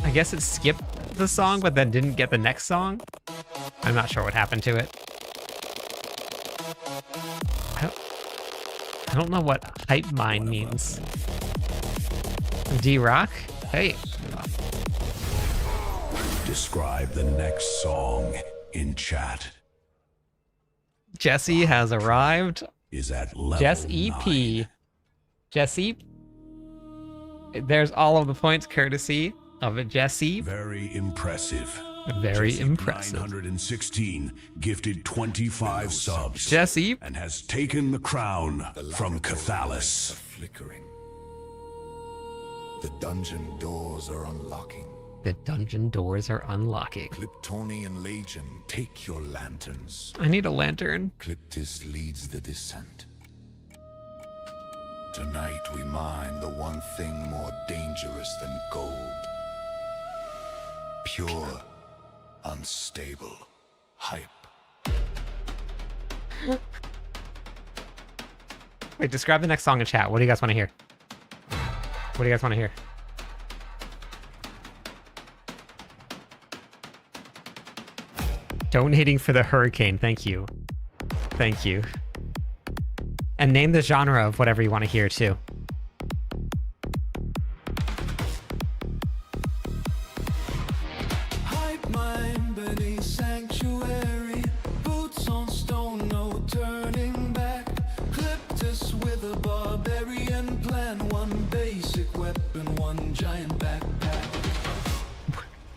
it skipped the song, but then didn't get the next song. I'm not sure what happened to it. I don't know what hype mine means. D-Rock? Hey. Describe the next song in chat. Jesse has arrived. Is at level Jess EP. 9. Jesse. There's all of the points courtesy of a Jesse. Very impressive. Very Jesse impressive. 916 gifted 25 subs Jesse. and has taken the crown from Cathalis. Flickering. The dungeon doors are unlocking. The dungeon doors are unlocking. Kryptonian Legion, take your lanterns. I need a lantern. Clyptis leads the descent. Tonight we mine the one thing more dangerous than gold. Pure, unstable hype. Wait, describe the next song in chat. What do you guys want to hear? What do you guys want to hear? Donating for the hurricane. Thank you. Thank you. And name the genre of whatever you want to hear, too. Hype mind beneath sanctuary, boots on stone, no turning back. Clyptis with a barbarian plan, one basic weapon, one giant backpack.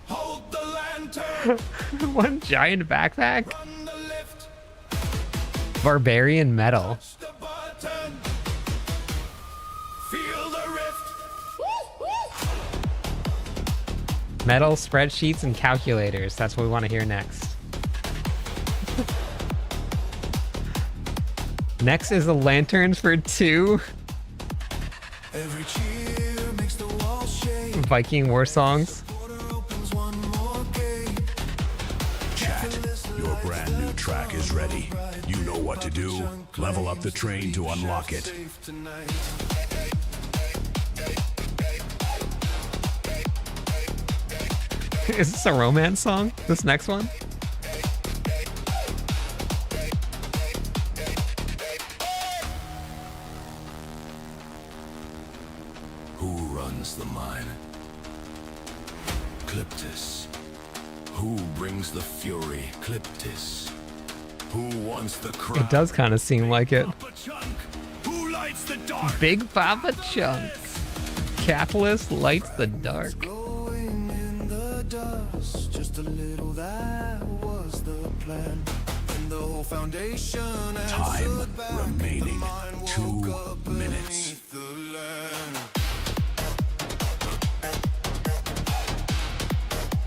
Hold the lantern, One giant backpack? run the lift, Barbarian metal. touch the button, feel the rift. Metal, spreadsheets, and calculators. That's what we want to hear next. Next is the lanterns for 2. Every cheer makes the walls shake. Viking war songs. Porter opens one more gate. Chat, your brand new track is ready. You know what to do. Level up the train to unlock it. Safe tonight. Is this a romance song? This next one? Who runs the mine? Clyptis. Who brings the fury? Clyptis. Who wants the crown? It does kind of seem like it. Papa Chunk. Who lights the dark? Big Papa Chunks. Catalyst lights the dark. Glowing in the dust, just a little, that was the plan. And the whole foundation Time answered back. remaining. The mine woke 2 up minutes. beneath the land.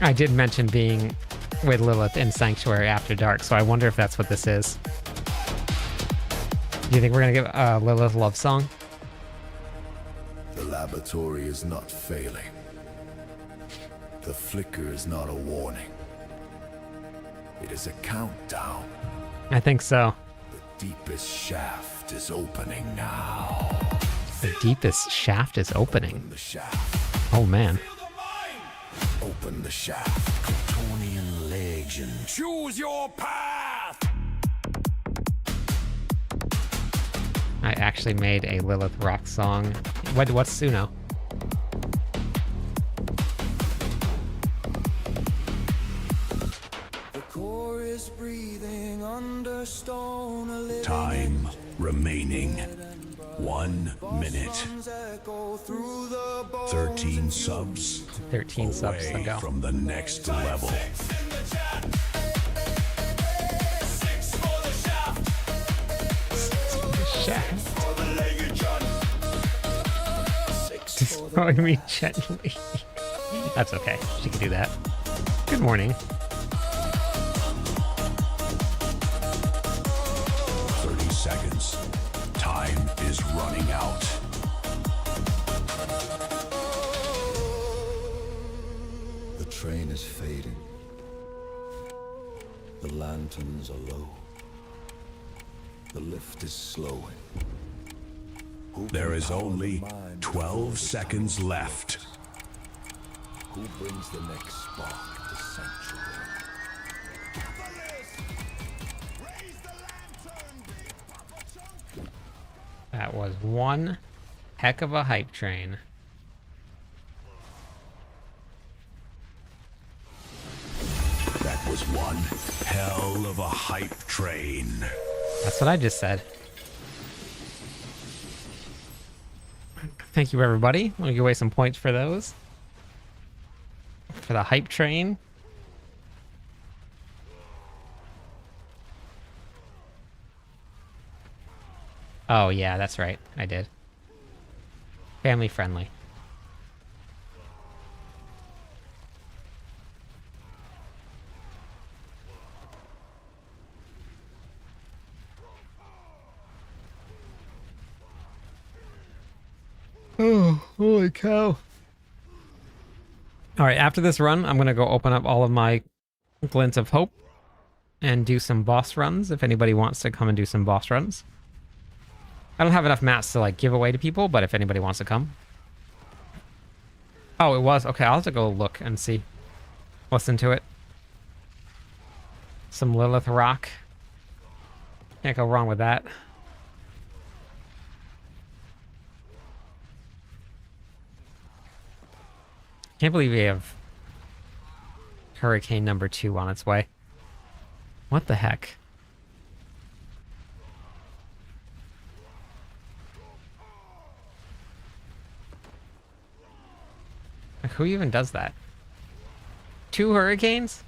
I did mention being with Lilith in Sanctuary After Dark, so I wonder if that's what this is. Do you think we're gonna give Lilith a love song? The laboratory is not failing. The flicker is not a warning. It is a countdown. I think so. The deepest shaft is opening now. The deepest shaft is opening. The shaft. Oh man. Open the shaft. Kryptonian Legion. Choose your path! I actually made a Lilith rock song. What's Suno? The core is breathing under stone, a living Time remaining. 1 minute. suns echo through the bones. 13 subs 13 subs to away go. from the next level. Shaft. Destroy me gently. That's okay. She can do that. Good morning. 30 seconds. Time is running out. The train is fading. The lanterns are low. The lift is slowing. Who There can is power the only mind 12 before the seconds time left. closes? Who brings the next spark to sanctuary? That was one heck of a hype train. That was one hell of a hype train. That's what I just said. Thank you, everybody. We'll give away some points for those. For the hype train. Oh, yeah, that's right. I did. Family friendly. Oh, holy cow. All right, after this run, I'm going to go open up all of my Glints of Hope and do some boss runs if anybody wants to come and do some boss runs. I don't have enough mats to like give away to people, but if anybody wants to come. Oh, it was? Okay, I'll have to go look and see. Listen to it. Some Lilith Rock. Can't go wrong with that. Can't believe we have Hurricane number 2 on its way. What the heck? Like, who even does that? 2 hurricanes?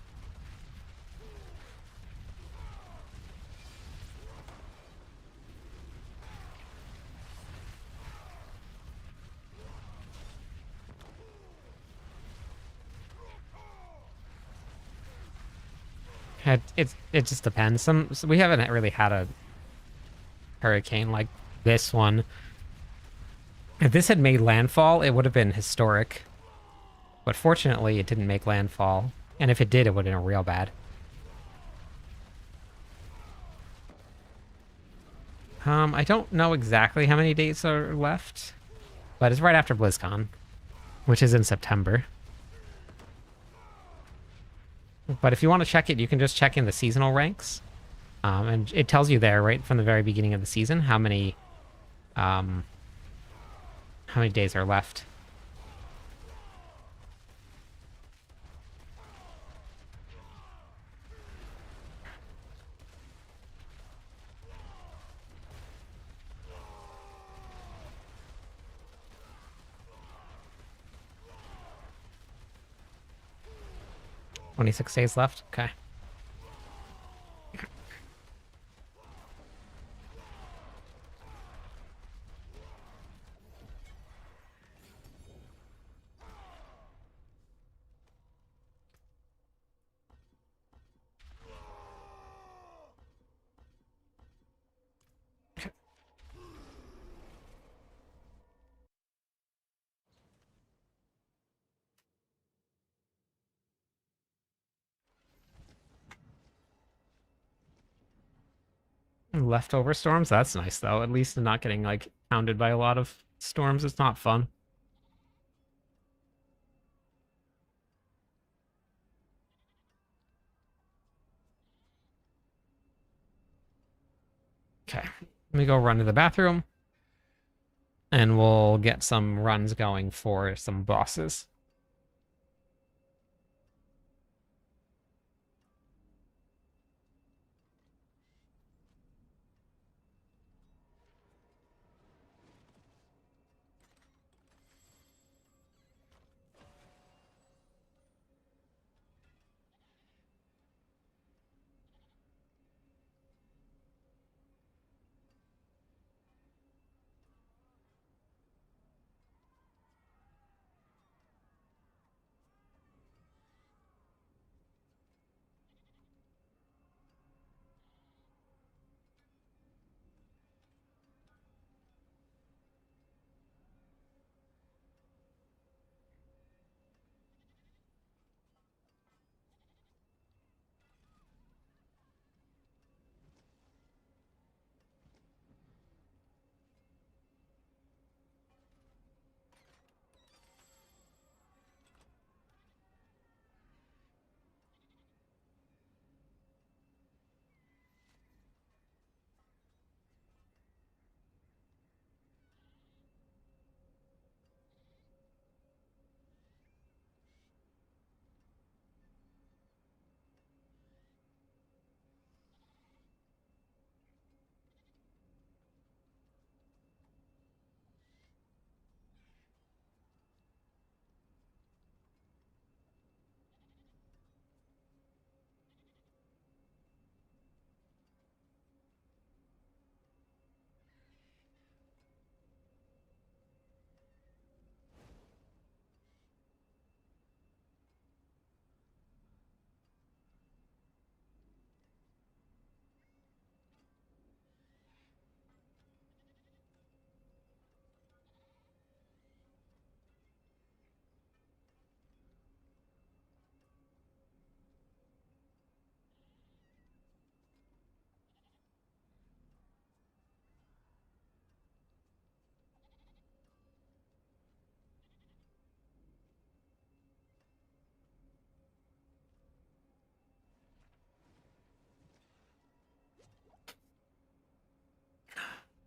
It just depends. So we haven't really had a hurricane like this one. If this had made landfall, it would have been historic. But fortunately, it didn't make landfall. And if it did, it would have been real bad. I don't know exactly how many days are left, but it's right after BlizzCon, which is in September. But if you want to check it, you can just check in the seasonal ranks. And it tells you there, right from the very beginning of the season, how many days are left. "26 days left? Okay. Leftover storms? That's nice, though. At least not getting, like, pounded by a lot of storms. It's not fun. Okay. Let me go run to the bathroom. And we'll get some runs going for some bosses.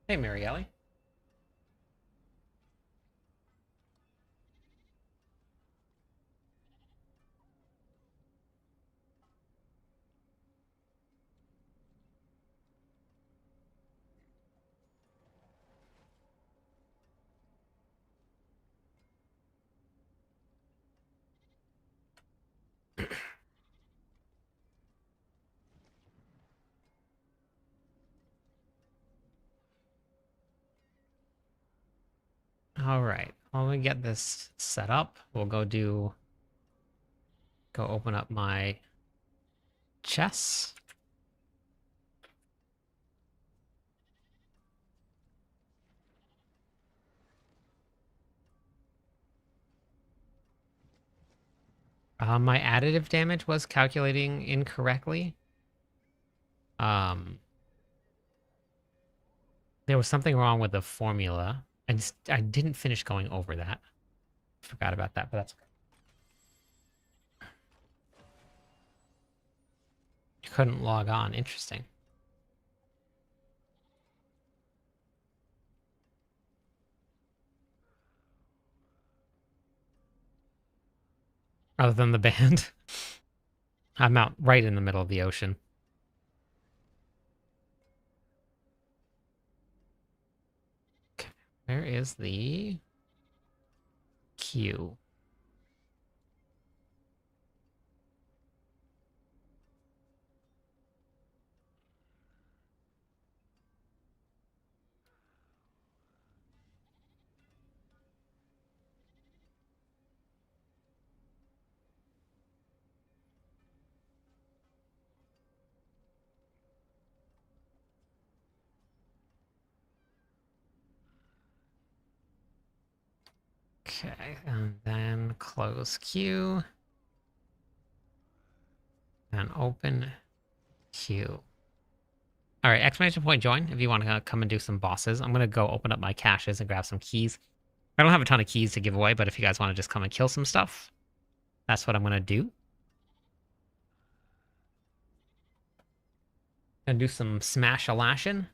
Hey, Marielle. All right. While we get this set up, we'll go open up my chess. My additive damage was calculating incorrectly. There was something wrong with the formula. I didn't finish going over that. Forgot about that, but that's okay. You couldn't log on. Interesting. Other than the band. I'm out right in the middle of the ocean. Okay, where is the queue? Okay, and then close queue. And open queue. All right, exclamation point join if you want to come and do some bosses. I'm going to go open up my caches and grab some keys. I don't have a ton of keys to give away, but if you guys want to just come and kill some stuff, that's what I'm going to do. Gonna do some smash-a-lashing.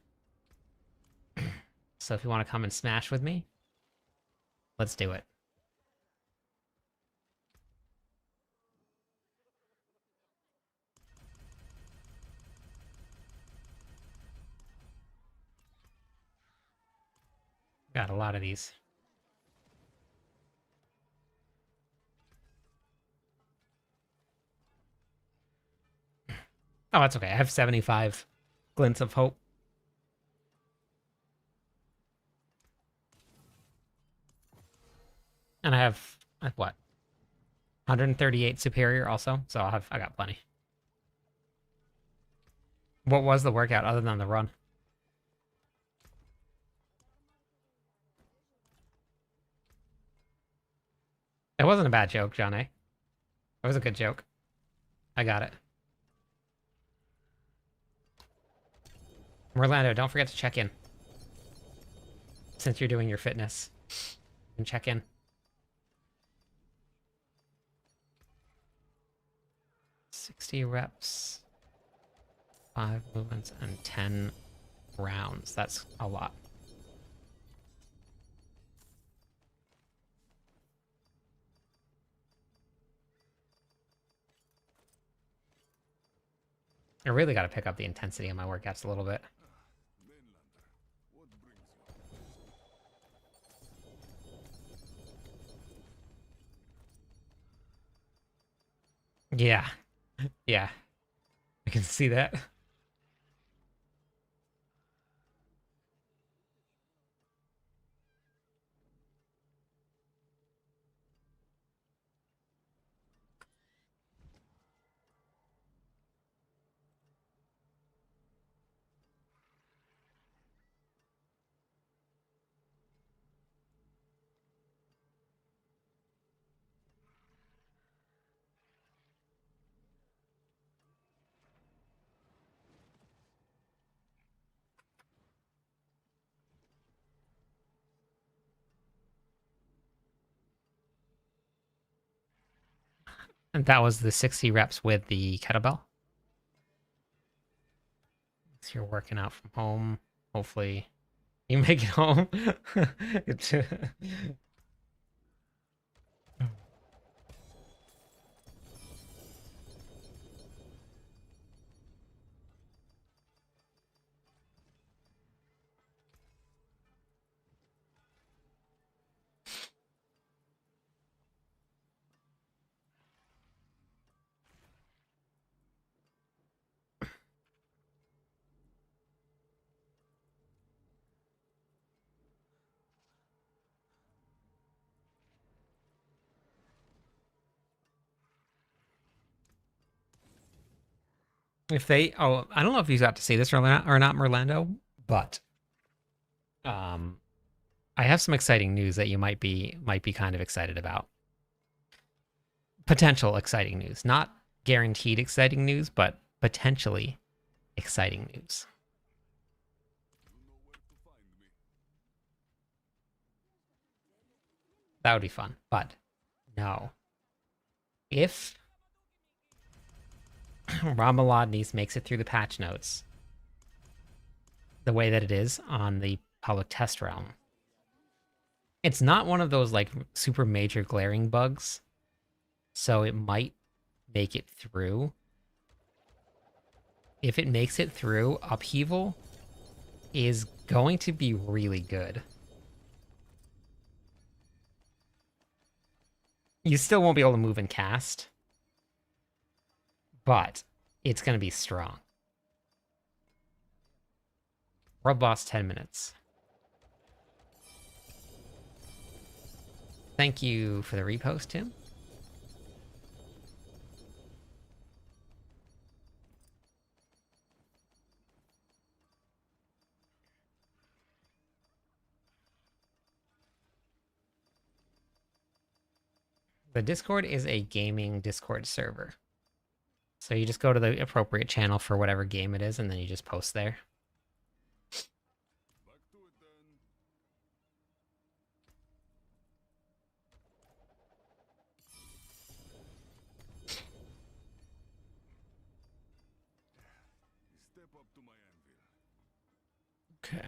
So if you want to come and smash with me, let's do it. Got a lot of these. Oh, that's okay. I have 75 glints of hope. And I have what? 138 superior also, so I got plenty. What was the workout other than the run? It wasn't a bad joke, John A. It was a good joke. I got it. Orlando, don't forget to check in. Since you're doing your fitness. And check in. 60 reps. 5 movements and 10 rounds. That's a lot. I really got to pick up the intensity of my workouts a little bit. Yeah. Yeah. I can see that. And that was the 60 reps with the kettlebell. So you're working out from home. Hopefully You make it home. It's- If they, oh, I don't know if you got to see this or not, Merlando, but I have some exciting news that you might be kind of excited about. Potential exciting news, not guaranteed exciting news, but potentially exciting news. That would be fun, but no. If Ramaladnis makes it through the patch notes the way that it is on the public test realm, it's not one of those like super major glaring bugs, so it might make it through. If it makes it through, Upheaval is going to be really good. You still won't be able to move and cast, but it's going to be strong. World boss 10 minutes. Thank you for the repost, Tim. The Discord is a gaming Discord server. So you just go to the appropriate channel for whatever game it is, and then you just post there. Okay.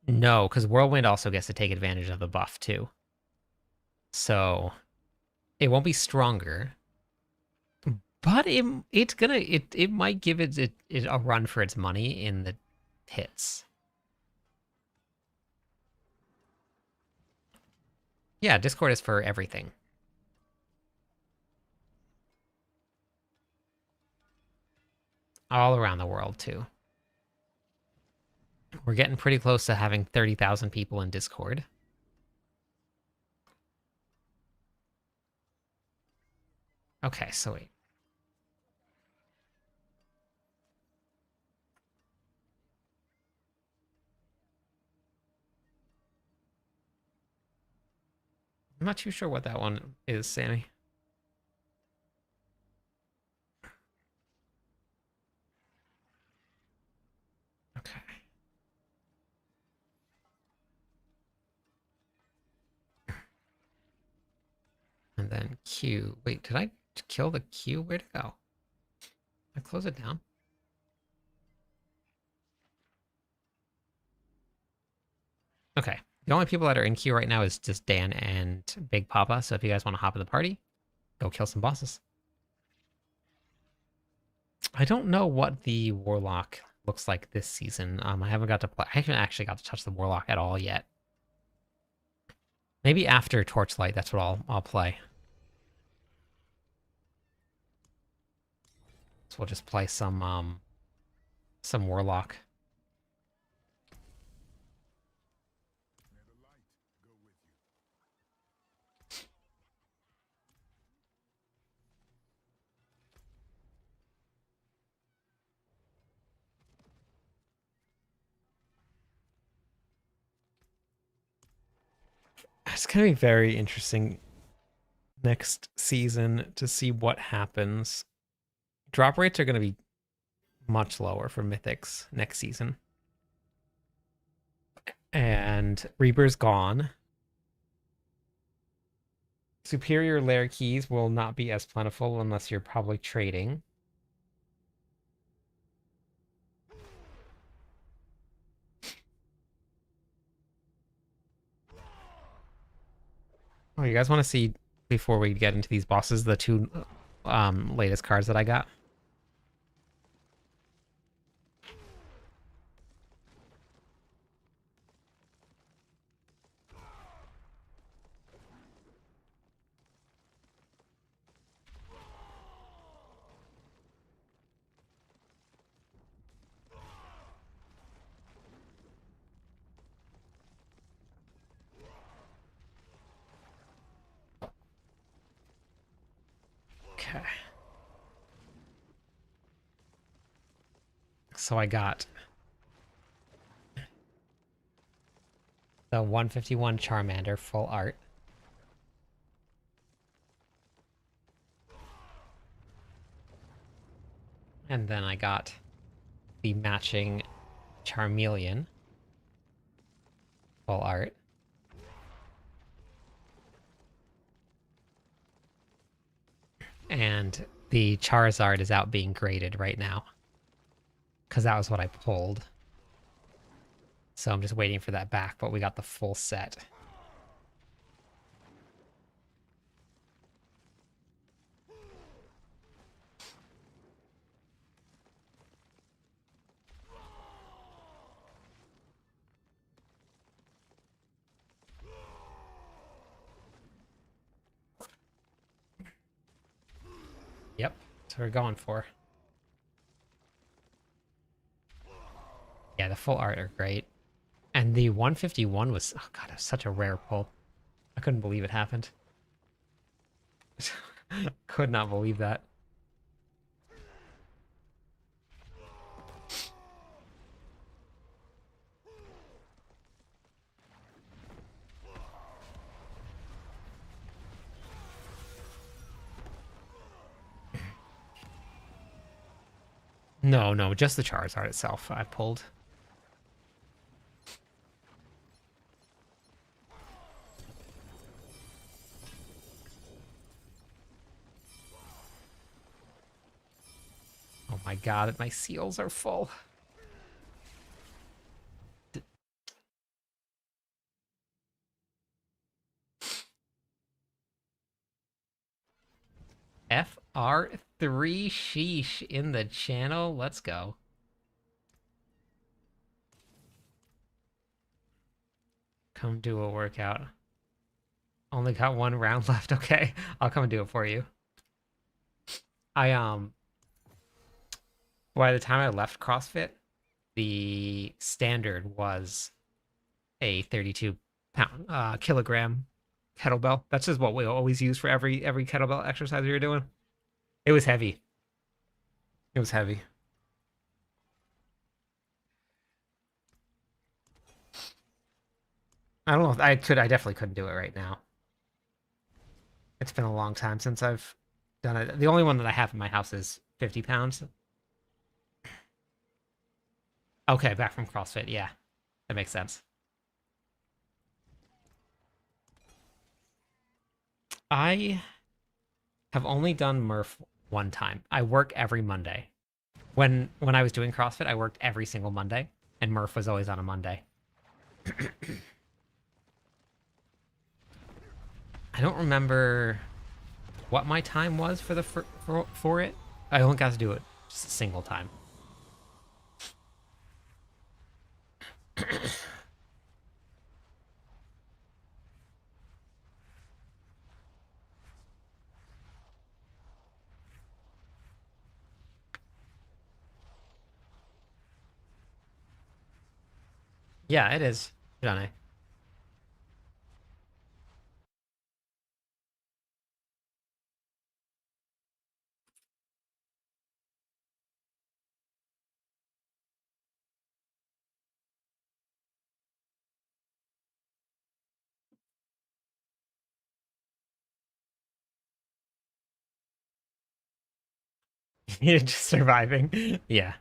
No, because Whirlwind also gets to take advantage of the buff too. So it won't be stronger, but it might give it a run for its money in the hits. Yeah, Discord is for everything. All around the world too. We're getting pretty close to having 30,000 people in Discord. Okay, so wait. I'm not too sure what that one is, Sammy. Okay. And then Q. Wait, did I kill the Q? Where'd it go? I close it down. Okay. The only people that are in queue right now is just Dan and Big Papa. So if you guys want to hop in the party, go kill some bosses. I don't know what the Warlock looks like this season. I haven't got to play. I haven't actually got to touch the Warlock at all yet. Maybe after Torchlight, that's what I'll play. So we'll just play some Warlock. It's gonna be very interesting next season to see what happens. Drop rates are gonna be much lower for mythics next season. And Reaper's gone. Superior layer keys will not be as plentiful unless you're probably trading. Oh, you guys want to see, before we get into these bosses, the two latest cards that I got? Okay. So I got the 151 Charmander full art. And then I got the matching Charmeleon full art. And the Charizard is out being graded right now, because that was what I pulled. So I'm just waiting for that back, but we got the full set. Yep, that's what we're going for. Yeah, the full art are great. And the 151 was, oh god, it was such a rare pull. I couldn't believe it happened. Could not believe that. No, just the Charizard itself I pulled. Oh my god, my seals are full. FR3 Sheesh in the channel. Let's go. Come do a workout. Only got one round left. Okay, I'll come and do it for you. By the time I left CrossFit, the standard was a 32 kilogram kettlebell. That's just what we always use for every kettlebell exercise we were doing. It was heavy. It was heavy. I don't know if I could. I definitely couldn't do it right now. It's been a long time since I've done it. The only one that I have in my house is 50 pounds. Okay, back from CrossFit. Yeah, that makes sense. I have only done Murph one time. I work every Monday. When I was doing CrossFit, I worked every single Monday, and Murph was always on a Monday. I don't remember what my time was for the for it. I only got to do it just a single time. Yeah, it is, Johnny. Just surviving. Yeah.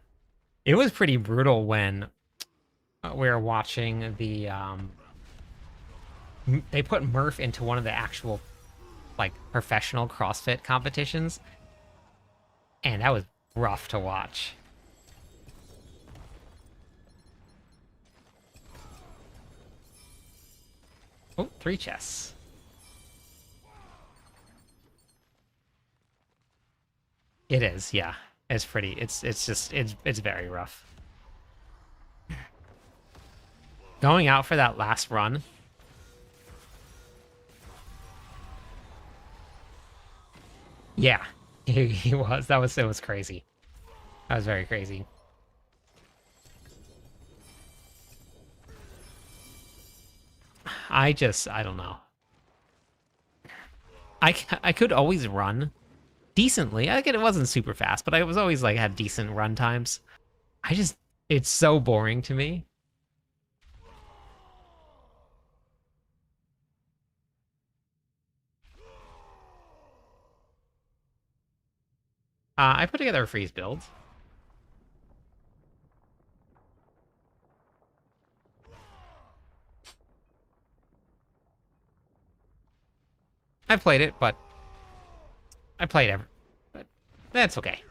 It was pretty brutal when we were watching the they put Murph into one of the actual like professional CrossFit competitions, and that was rough to watch. Oh, 3 chests. It is, yeah. It's pretty. It's just it's very rough. Going out for that last run. Yeah, he was. It was crazy. That was very crazy. I don't know. I could always run decently. I get it wasn't super fast, but I was always like had decent run times. It's so boring to me. I put together a freeze build. I played it, but but that's okay.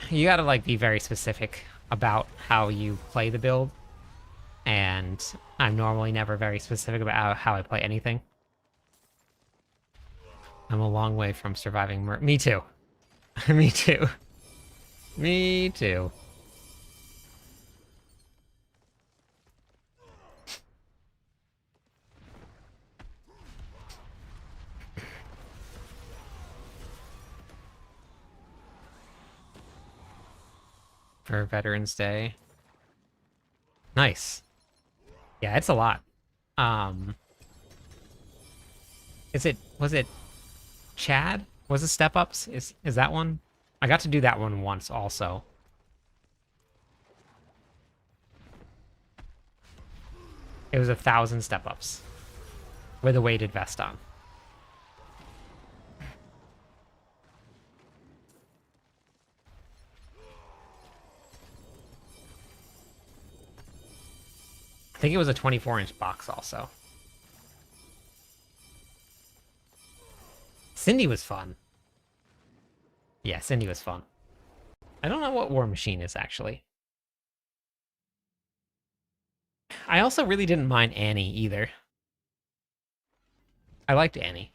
You gotta like be very specific about how you play the build, and I'm normally never very specific about how I play anything. I'm a long way from surviving me too. Me too. Me too. For Veterans Day. Nice. Yeah, it's a lot. Was it Chad? Was it Step Ups? Is that one? I got to do that one once also. It was 1,000 Step Ups with a weighted vest on. I think it was a 24-inch box also. Cindy was fun. Yeah, Cindy was fun. I don't know what War Machine is, actually. I also really didn't mind Annie, either. I liked Annie.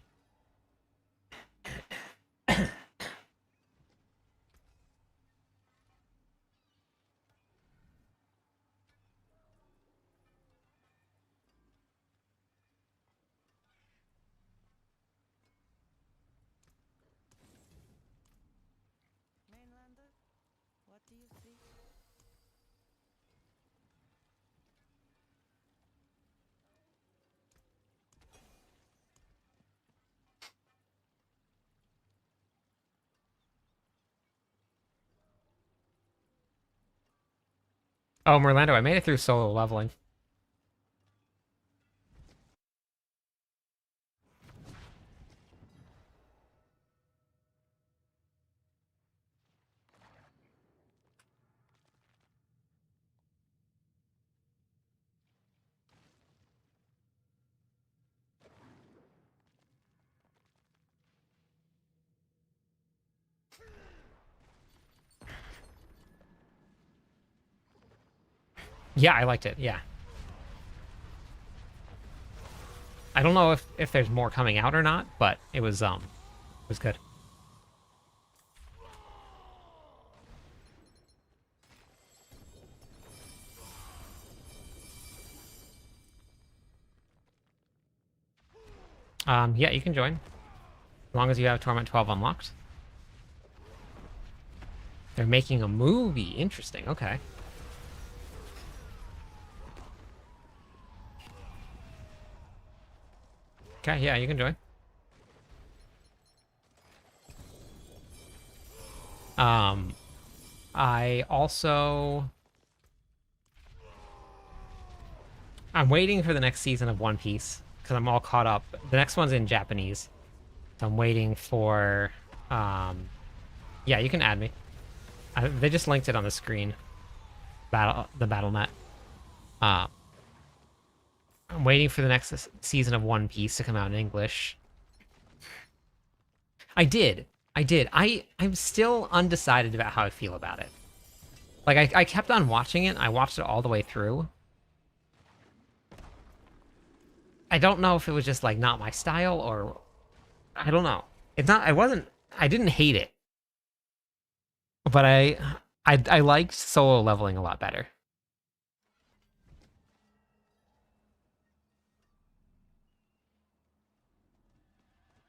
Mainlander, what do you see? Oh, Merlando, I made it through solo leveling. Yeah, I liked it, yeah. I don't know if there's more coming out or not, but it was good. Yeah, you can join. As long as you have Torment 12 unlocked. They're making a movie. Interesting, okay. Okay, yeah, you can join. I also... I'm waiting for the next season of One Piece, because I'm all caught up. The next one's in Japanese. So I'm waiting for... Yeah, you can add me. They just linked it on the screen. The BattleNet. I'm waiting for the next season of One Piece to come out in English. I did. I'm still undecided about how I feel about it. Like, I kept on watching it. I watched it all the way through. I don't know if it was just, like, not my style or... I don't know. It's not... I didn't hate it. But I liked Solo Leveling a lot better.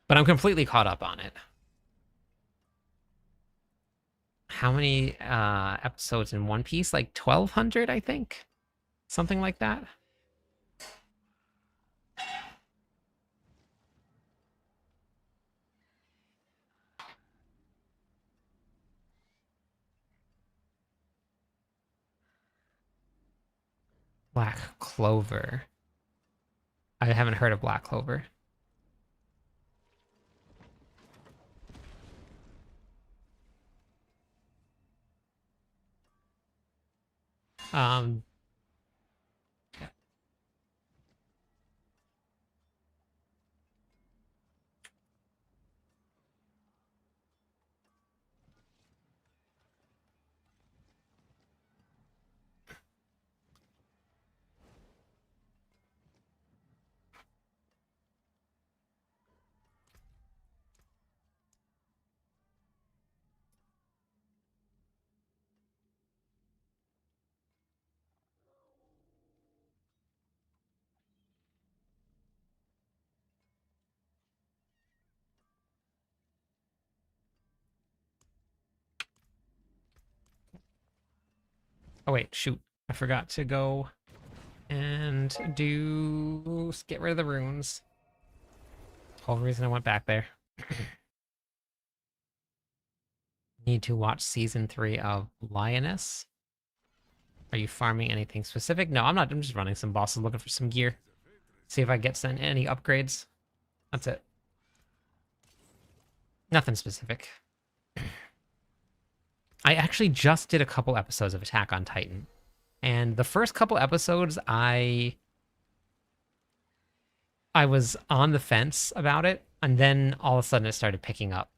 But I'm completely caught up on it. How many episodes in One Piece? Like 1,200, I think? Something like that. Black Clover. I haven't heard of Black Clover. Um, oh wait, shoot. I forgot to go and get rid of the runes. Whole reason I went back there. Need to watch season 3 of Lioness. Are you farming anything specific? No, I'm not. I'm just running some bosses, looking for some gear. See if I get any upgrades. That's it. Nothing specific. I actually just did a couple episodes of Attack on Titan. And the first couple episodes, I was on the fence about it. And then all of a sudden it started picking up.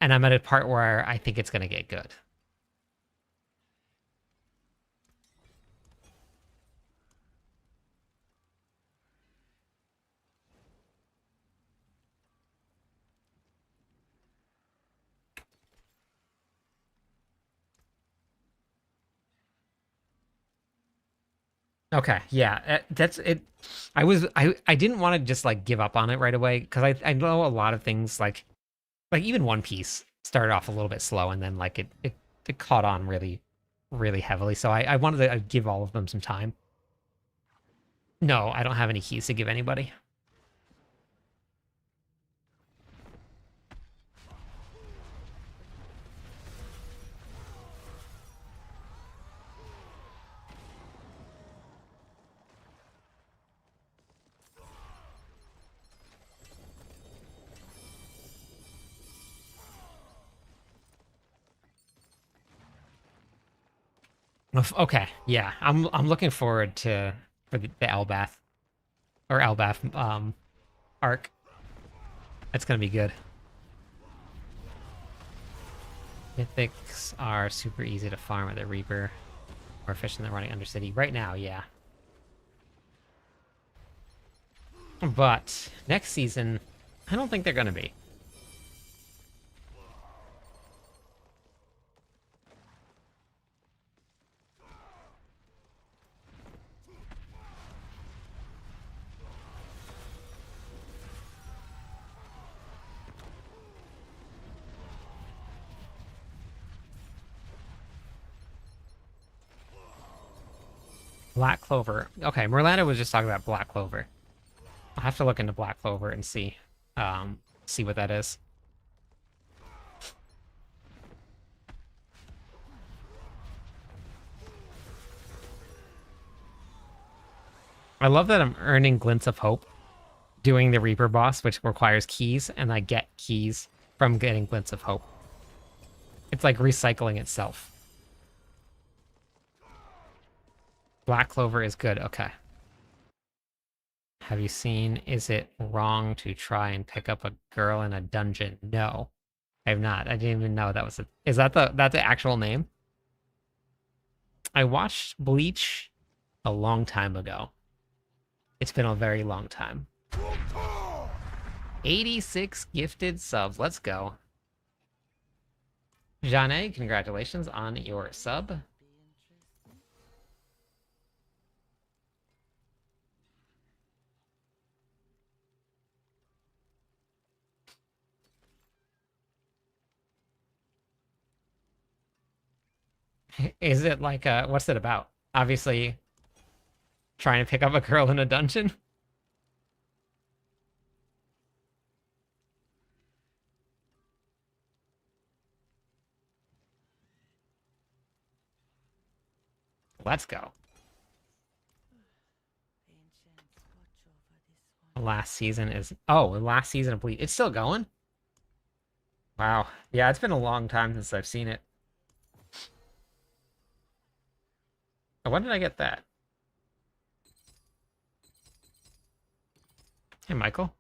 And I'm at a part where I think it's going to get good. Okay, yeah, that's it. I didn't want to just like give up on it right away because I know a lot of things like even One Piece started off a little bit slow and then like it caught on really heavily. So I wanted to give all of them some time. No, I don't have any keys to give anybody. Okay, yeah, I'm looking forward for the Elbath or Elbath arc. That's gonna be good. Mythics are super easy to farm at the Reaper. More efficient than running Undercity right now, yeah. But next season, I don't think they're gonna be. Black Clover. Okay, Merlanda was just talking about Black Clover. I'll have to look into Black Clover and see what that is. I love that I'm earning Glints of Hope doing the Reaper boss, which requires keys, and I get keys from getting Glints of Hope. It's like recycling itself. Black Clover is good. Okay. Have you seen Is It Wrong to Try and Pick Up a Girl in a Dungeon? No. I have not. I didn't even know that was a... Is that that's the actual name? I watched Bleach a long time ago. It's been a very long time. 86 gifted subs. Let's go. Janae, congratulations on your sub. Is it like what's it about? Obviously trying to pick up a girl in a dungeon. Let's go. Last season is last season of Bleach. It's still going? Wow. Yeah, it's been a long time since I've seen it. Oh, when did I get that? Hey, Michael.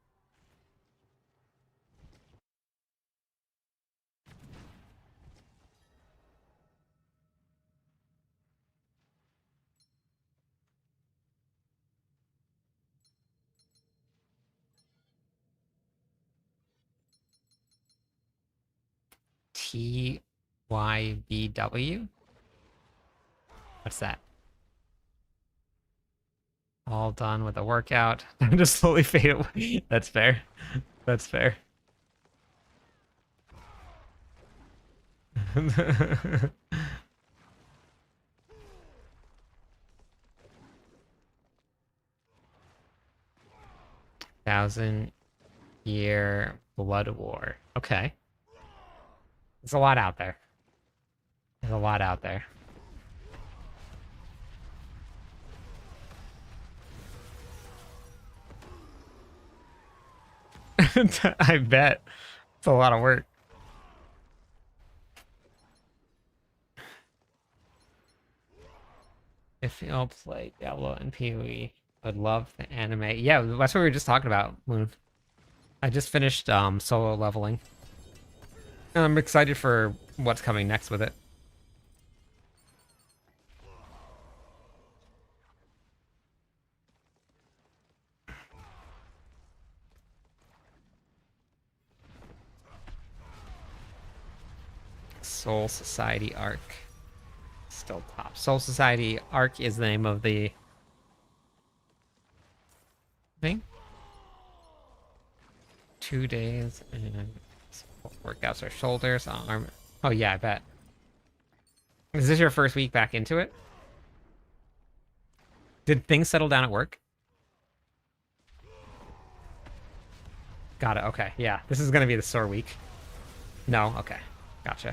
TYBW? What's that? All done with the workout. I'm just slowly fade away. That's fair. That's fair. Thousand-year blood war. Okay. There's a lot out there. There's a lot out there. I bet. It's a lot of work. If you'll play Diablo and PoE, I'd love the anime. Yeah, that's what we were just talking about, Moon. I just finished solo leveling. I'm excited for what's coming next with it. Soul Society Arc. Still top. Soul Society Arc is the name of the thing. 2 days and workouts our shoulders, arm. Oh yeah, I bet. Is this your first week back into it? Did things settle down at work? Got it. Okay. Yeah. This is going to be the sore week. No. Okay. Gotcha.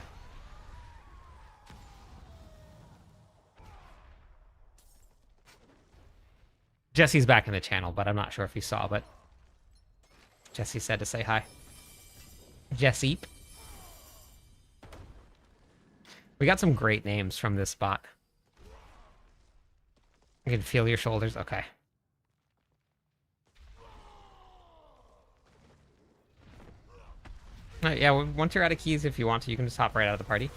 Jesse's back in the channel, but I'm not sure if you saw, but Jesse said to say hi. Jesse. We got some great names from this bot. I can feel your shoulders. Okay. Yeah, once you're out of keys, if you want to, you can just hop right out of the party.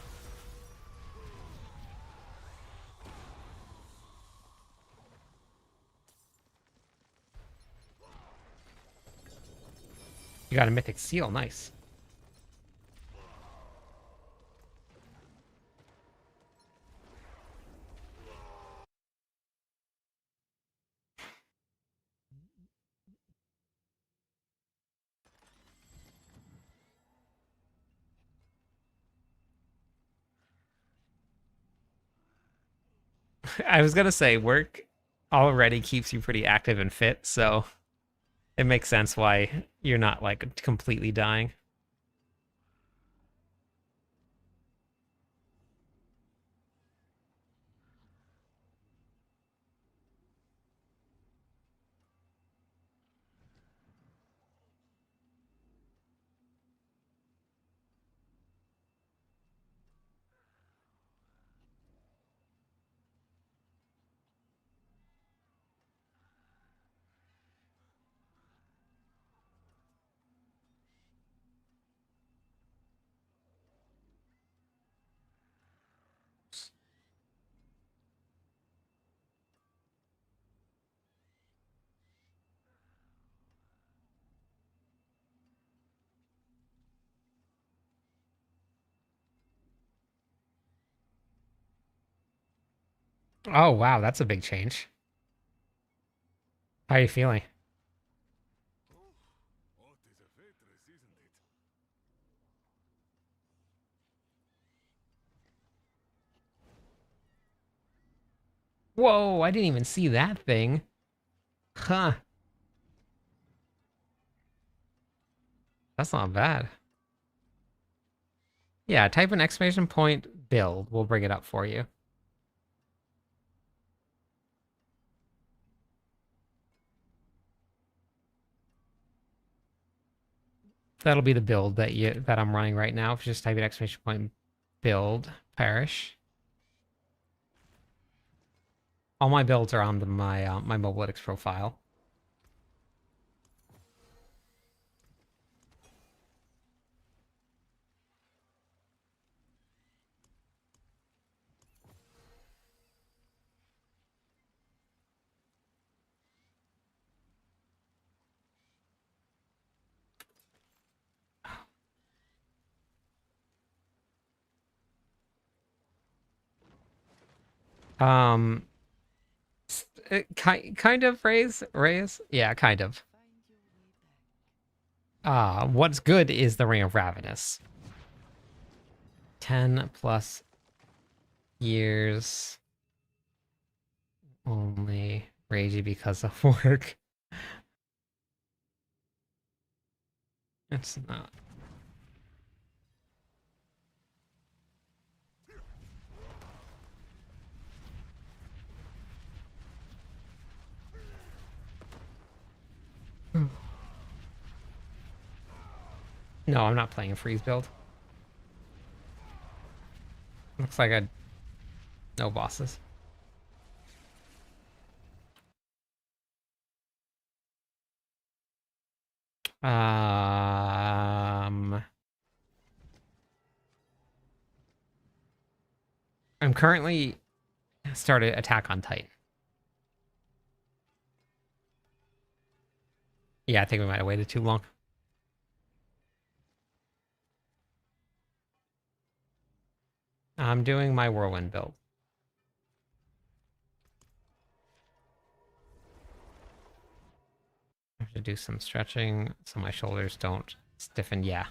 You got a mythic seal, nice. I was gonna say, work already keeps you pretty active and fit, so it makes sense why you're not like completely dying. Oh, wow, that's a big change. How are you feeling? Whoa, I didn't even see that thing. Huh. That's not bad. Yeah, type an exclamation point build. We'll bring it up for you. That'll be the build that I'm running right now. If you just type an exclamation point build parish. All my builds are on my Mobalytics profile. Um, kind of Reyes. Yeah, kind of. What's good is the Ring of Ravenous. 10 plus years only ragey because of work. It's not. No, I'm not playing a freeze build. Looks like no bosses. I'm currently started Attack on Titan. Yeah, I think we might have waited too long. I'm doing my Whirlwind build. I have to do some stretching so my shoulders don't stiffen. Yeah.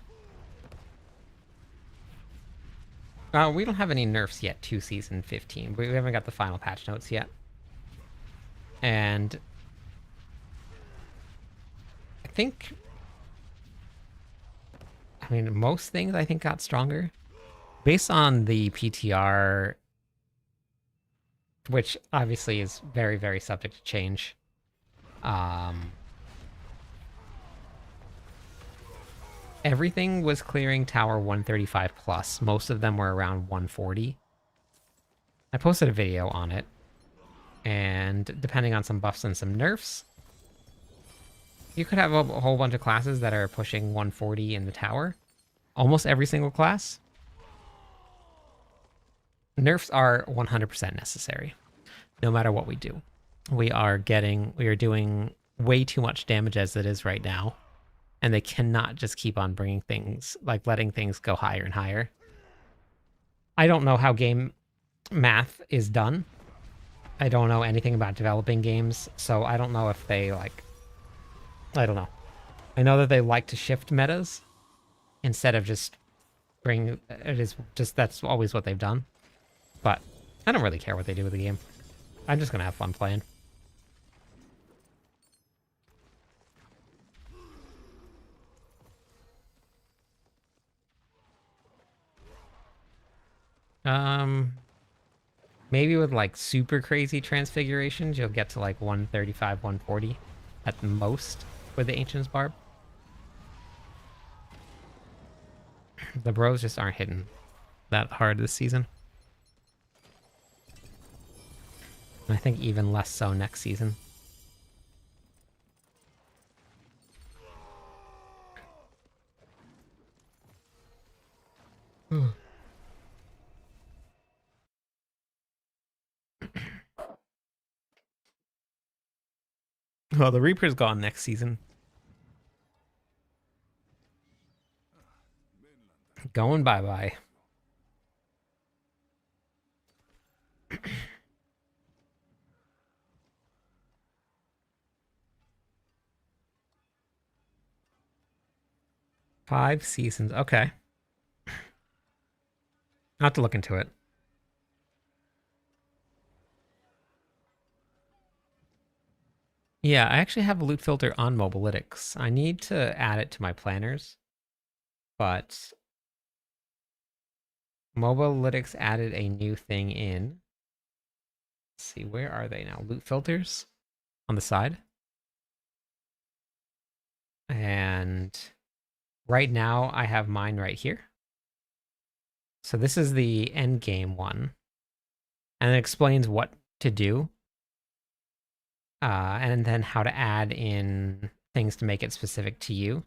We don't have any nerfs yet to Season 15. We haven't got the final patch notes yet. And I think... I mean, most things I think got stronger. Based on the PTR, which obviously is very, very subject to change. Everything was clearing tower 135 plus. Most of them were around 140. I posted a video on it. And depending on some buffs and some nerfs, you could have a whole bunch of classes that are pushing 140 in the tower. Almost every single class. Nerfs are 100% necessary, no matter what we do. We are doing way too much damage as it is right now. And they cannot just keep on bringing things, like letting things go higher and higher. I don't know how game math is done. I don't know anything about developing games, so I don't know if they, like... I don't know. I know that they like to shift metas instead of just bring... It is just, that's always what they've done. But I don't really care what they do with the game. I'm just gonna have fun playing. Maybe with like super crazy transfigurations, you'll get to like 135, 140 at the most with the Ancient's Barb. The bros just aren't hitting that hard this season. And I think even less so next season. Well, the Reaper's gone next season. Going bye-bye. 5 seasons. Okay. I'll have to look into it. Yeah, I actually have a loot filter on Mobalytics. I need to add it to my planners, but Mobalytics added a new thing in. Let's see, where are they now? Loot filters on the side. And right now I have mine right here. So this is the end game one. And it explains what to do. And then how to add in things to make it specific to you.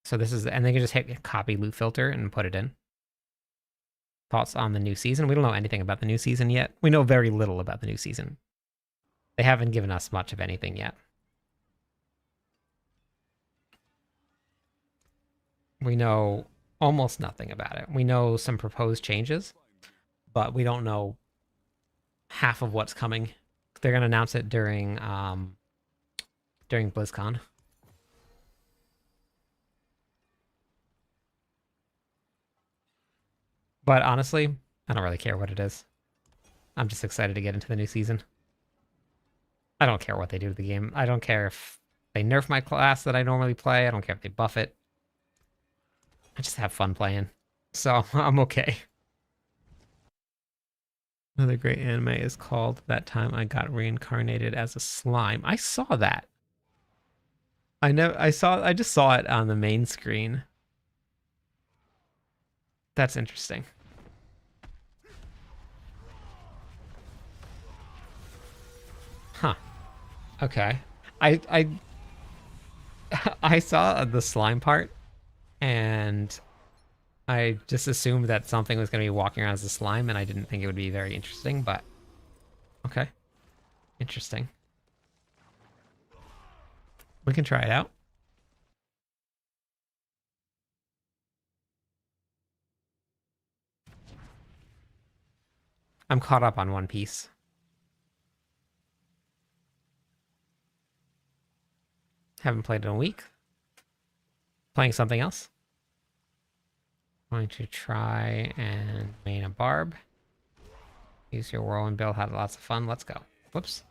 So this is, and they can just hit copy loot filter and put it in. Thoughts on the new season? We don't know anything about the new season yet. We know very little about the new season. They haven't given us much of anything yet. We know almost nothing about it. We know some proposed changes, but we don't know half of what's coming. They're going to announce it during BlizzCon. But honestly, I don't really care what it is. I'm just excited to get into the new season. I don't care what they do to the game. I don't care if they nerf my class that I normally play. I don't care if they buff it. I just have fun playing. So I'm okay. Another great anime is called That Time I Got Reincarnated as a Slime. I saw that. I just saw it on the main screen. That's interesting. Huh. Okay. I I saw the slime part and I just assumed that something was going to be walking around as a slime, and I didn't think it would be very interesting, but okay. Interesting. We can try it out. I'm caught up on One Piece. Haven't played in a week. Playing something else. Going to try and main a Barb. Use your whirlwind build. Had lots of fun. Let's go. Whoops.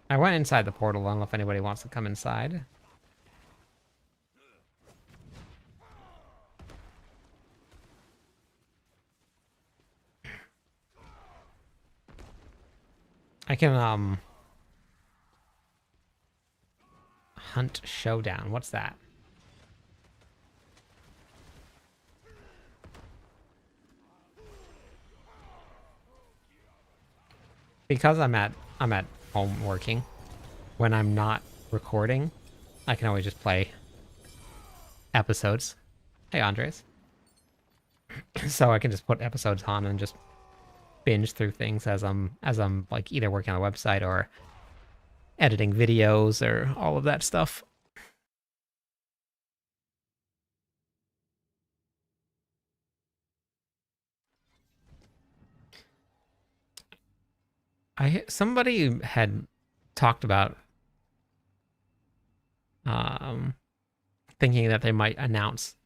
I went inside the portal. I don't know if anybody wants to come inside. I can hunt showdown. What's that? Because I'm at home working, when I'm not recording, I can always just play episodes. Hey Andres. So I can just put episodes on and just binge through things as I'm like either working on the website or editing videos or all of that stuff. Somebody had talked about thinking that they might announce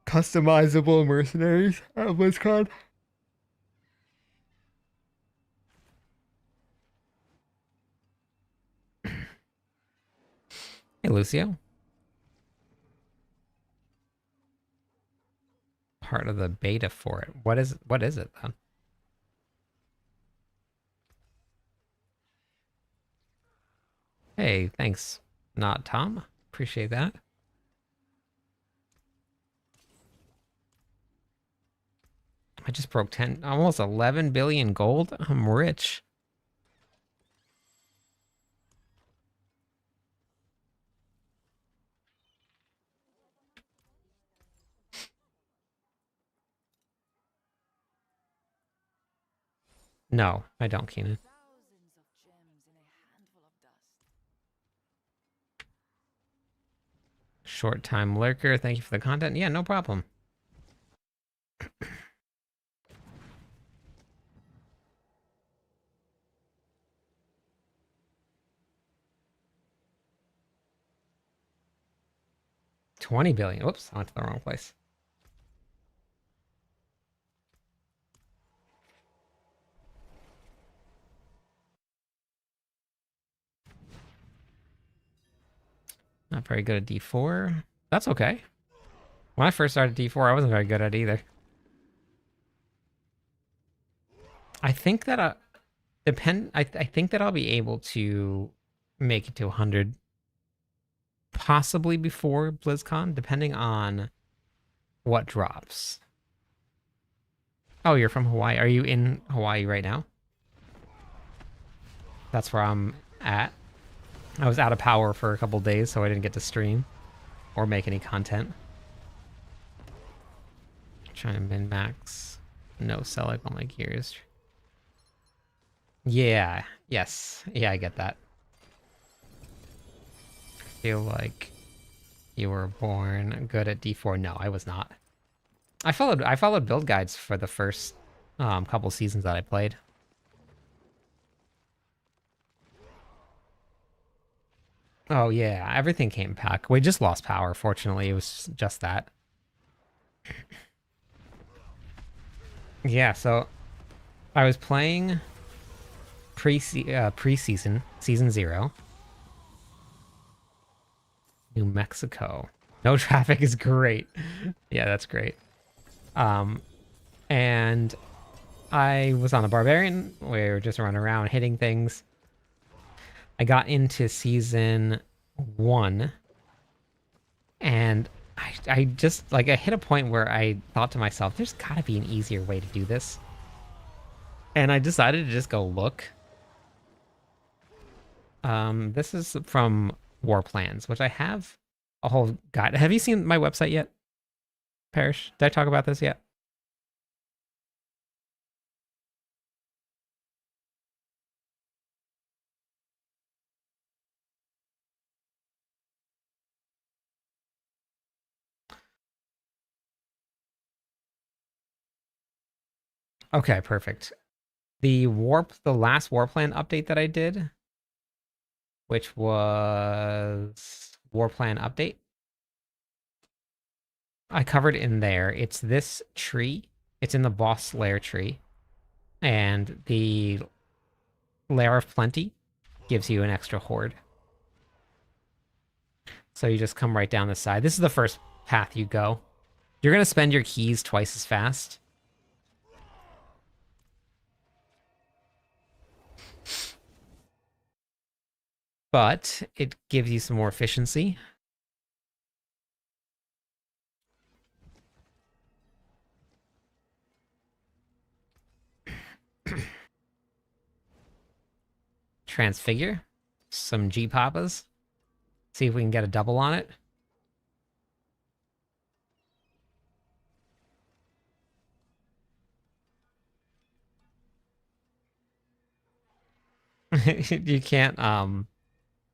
customizable mercenaries at BlizzCon. Hey Lucio. Part of the beta for it. What is it then? Hey, thanks. Not Tom. Appreciate that. I just broke 10, almost 11 billion gold. I'm rich. No, I don't, Keenan. Thousands of gems in a handful of dust. Short time lurker. Thank you for the content. Yeah, no problem. 20 billion. Whoops, I went to the wrong place. Not very good at D4. That's okay. When I first started D4, I wasn't very good at it either. I think that I think that I'll be able to make it to 100 possibly before BlizzCon, depending on what drops. Oh, you're from Hawaii. Are you in Hawaii right now? That's where I'm at. I was out of power for a couple days, so I didn't get to stream or make any content. Trying to min-max. No select on my gears. Yeah. Yes. Yeah, I get that. Feel like you were born good at D4. No, I was not. I followed build guides for the first couple seasons that I played. Oh yeah, everything came back. We just lost power, fortunately. It was just that. Yeah, so I was playing preseason, season 0. New Mexico. No traffic is great. Yeah, that's great. And I was on a barbarian. We were just running around hitting things. I got into season 1 and I just like I hit a point where I thought to myself, there's gotta be an easier way to do this. And I decided to just go look. This is from War Plans, which I have a whole guide. Have you seen my website yet, Parrish? Did I talk about this yet? Okay, perfect. The last War Plan update that I did, which was War Plan update, I covered in there. It's this tree. It's in the boss lair tree. And the Lair of Plenty gives you an extra horde. So you just come right down the side. This is the first path you go. You're going to spend your keys twice as fast. But it gives you some more efficiency. Transfigure. Some G-Papas. See if we can get a double on it.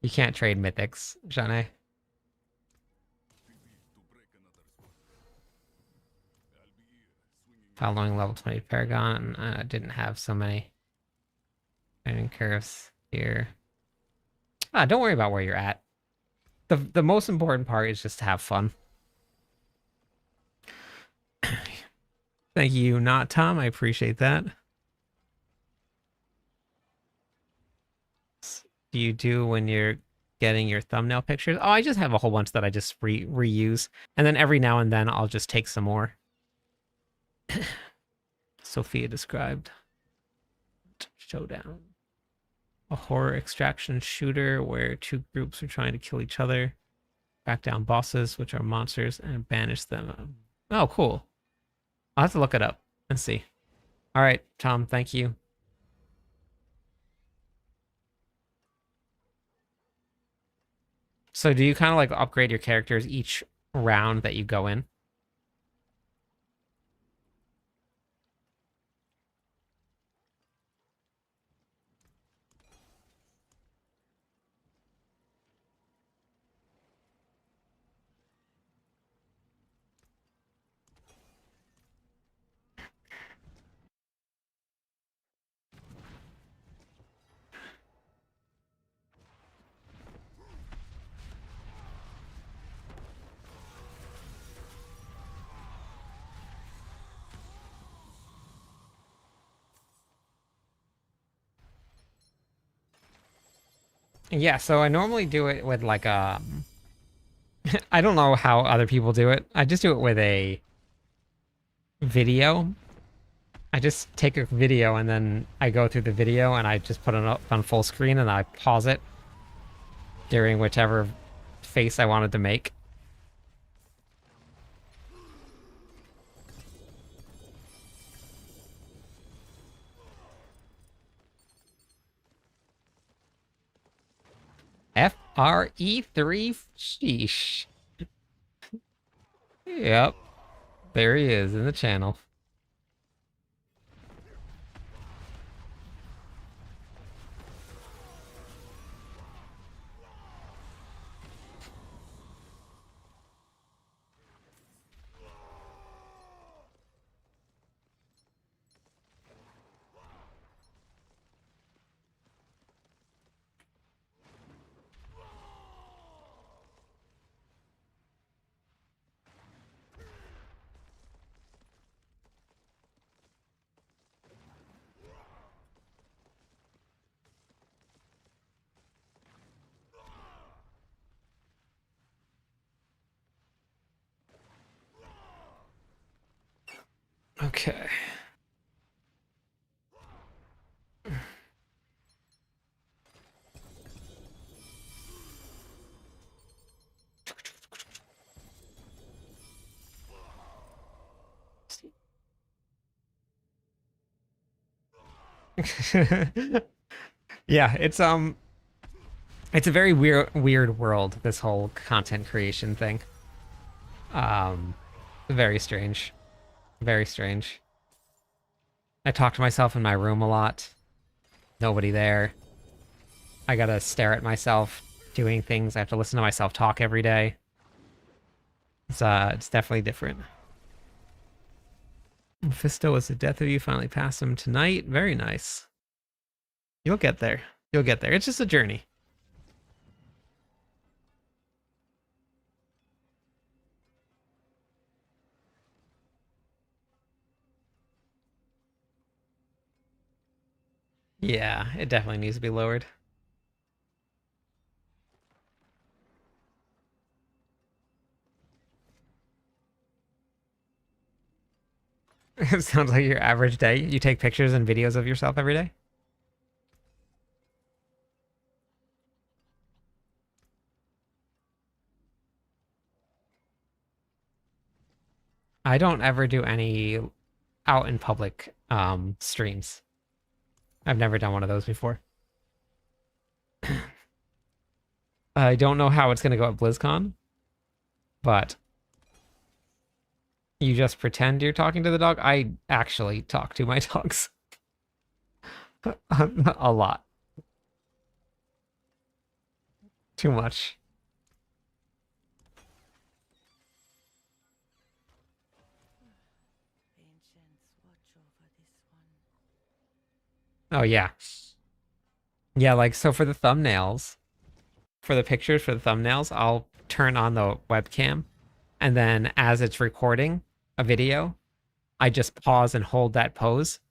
You can't trade mythics, Jane. Following level 20 Paragon, I didn't have so many training curves here. Don't worry about where you're at. The most important part is just to have fun. Thank you, not Tom. I appreciate that. Do you do when you're getting your thumbnail pictures? Oh, I just have a whole bunch that I just reuse. And then every now and then I'll just take some more. Sophia described Showdown. A horror extraction shooter where two groups are trying to kill each other, back down bosses, which are monsters, and banish them. Oh, cool. I'll have to look it up and see. All right, Tom, thank you. So do you kind of like upgrade your characters each round that you go in? Yeah, so I normally do it with like I don't know how other people do it. I just do it with a video. I just take a video and then I go through the video and I just put it up on full screen and I pause it during whichever face I wanted to make. FRE3, sheesh. Yep. There he is in the channel. Okay. Yeah, it's a very weird world, this whole content creation thing. Very strange. Very strange. I talk to myself in my room a lot. Nobody there. I gotta stare at myself doing things. I have to listen to myself talk every day. It's definitely different. Mephisto was the death of you. Finally passed him tonight. Very nice. You'll get there. You'll get there. It's just a journey. Yeah, it definitely needs to be lowered. It sounds like your average day. You take pictures and videos of yourself every day? I don't ever do any out in public streams. I've never done one of those before. I don't know how it's going to go at BlizzCon, but you just pretend you're talking to the dog. I actually talk to my dogs a lot. Too much. Oh, yeah. Yeah, like, so for the thumbnails, for the pictures for the thumbnails, I'll turn on the webcam, and then as it's recording a video, I just pause and hold that pose,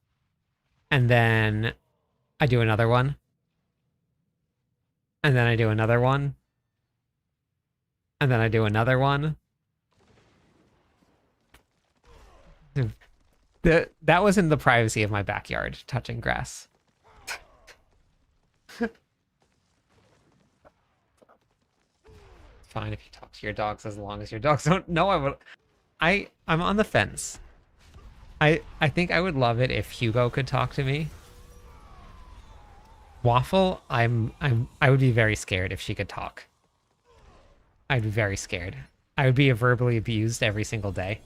and then I do another one, and then I do another one, and then I do another one. That was in the privacy of my backyard, touching grass. Fine if you talk to your dogs as long as your dogs don't know. I'm on the fence. I think I would love it if Hugo could talk to me. Waffle, I would be very scared if she could talk. I'd be very scared. I would be verbally abused every single day.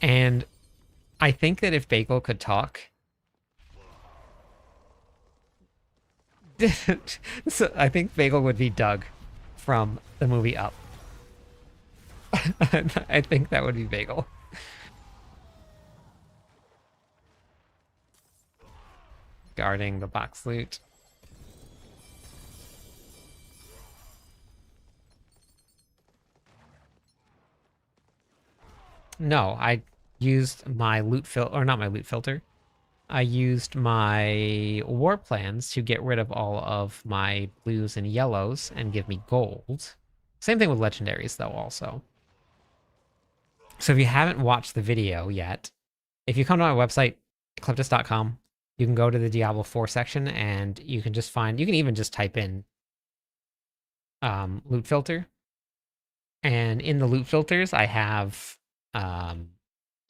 And I think that if Bagel could talk, so I think Bagel would be Doug from the movie Up. I think that would be Bagel. Guarding the box loot. No, I used my loot filter, or not my loot filter. I used my war plans to get rid of all of my blues and yellows and give me gold. Same thing with legendaries, though, also. So if you haven't watched the video yet, if you come to my website, ecliptus.com, you can go to the Diablo 4 section and you can just find, you can even just type in loot filter. And in the loot filters, I have, I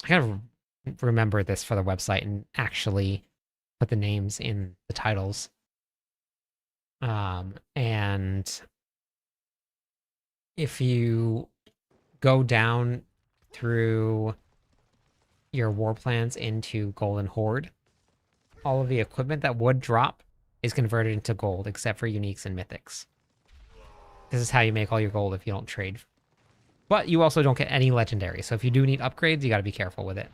gotta remember this for the website and actually put the names in the titles. And if you go down through your war plans into Golden Horde, all of the equipment that would drop is converted into gold, except for uniques and mythics. This is how you make all your gold if you don't trade. But you also don't get any legendary, so if you do need upgrades, you gotta be careful with it.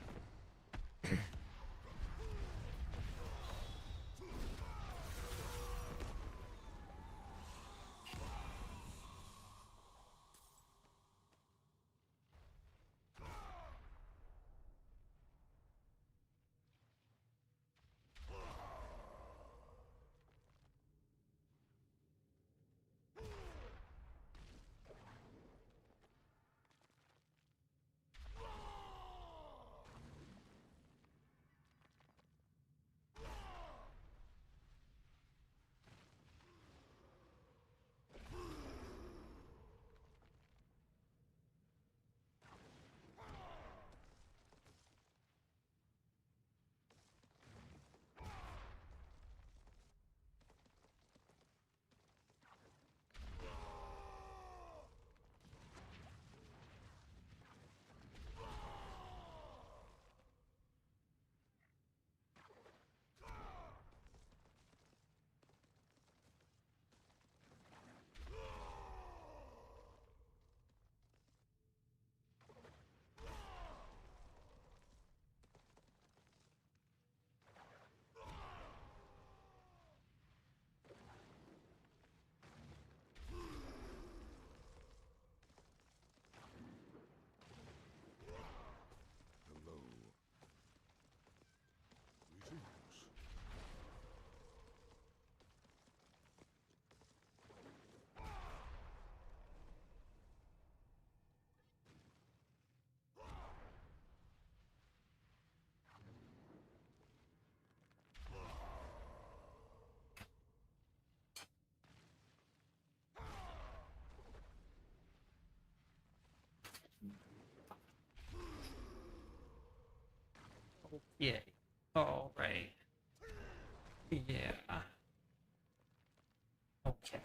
Yeah. Oh, right. Yeah. Okay.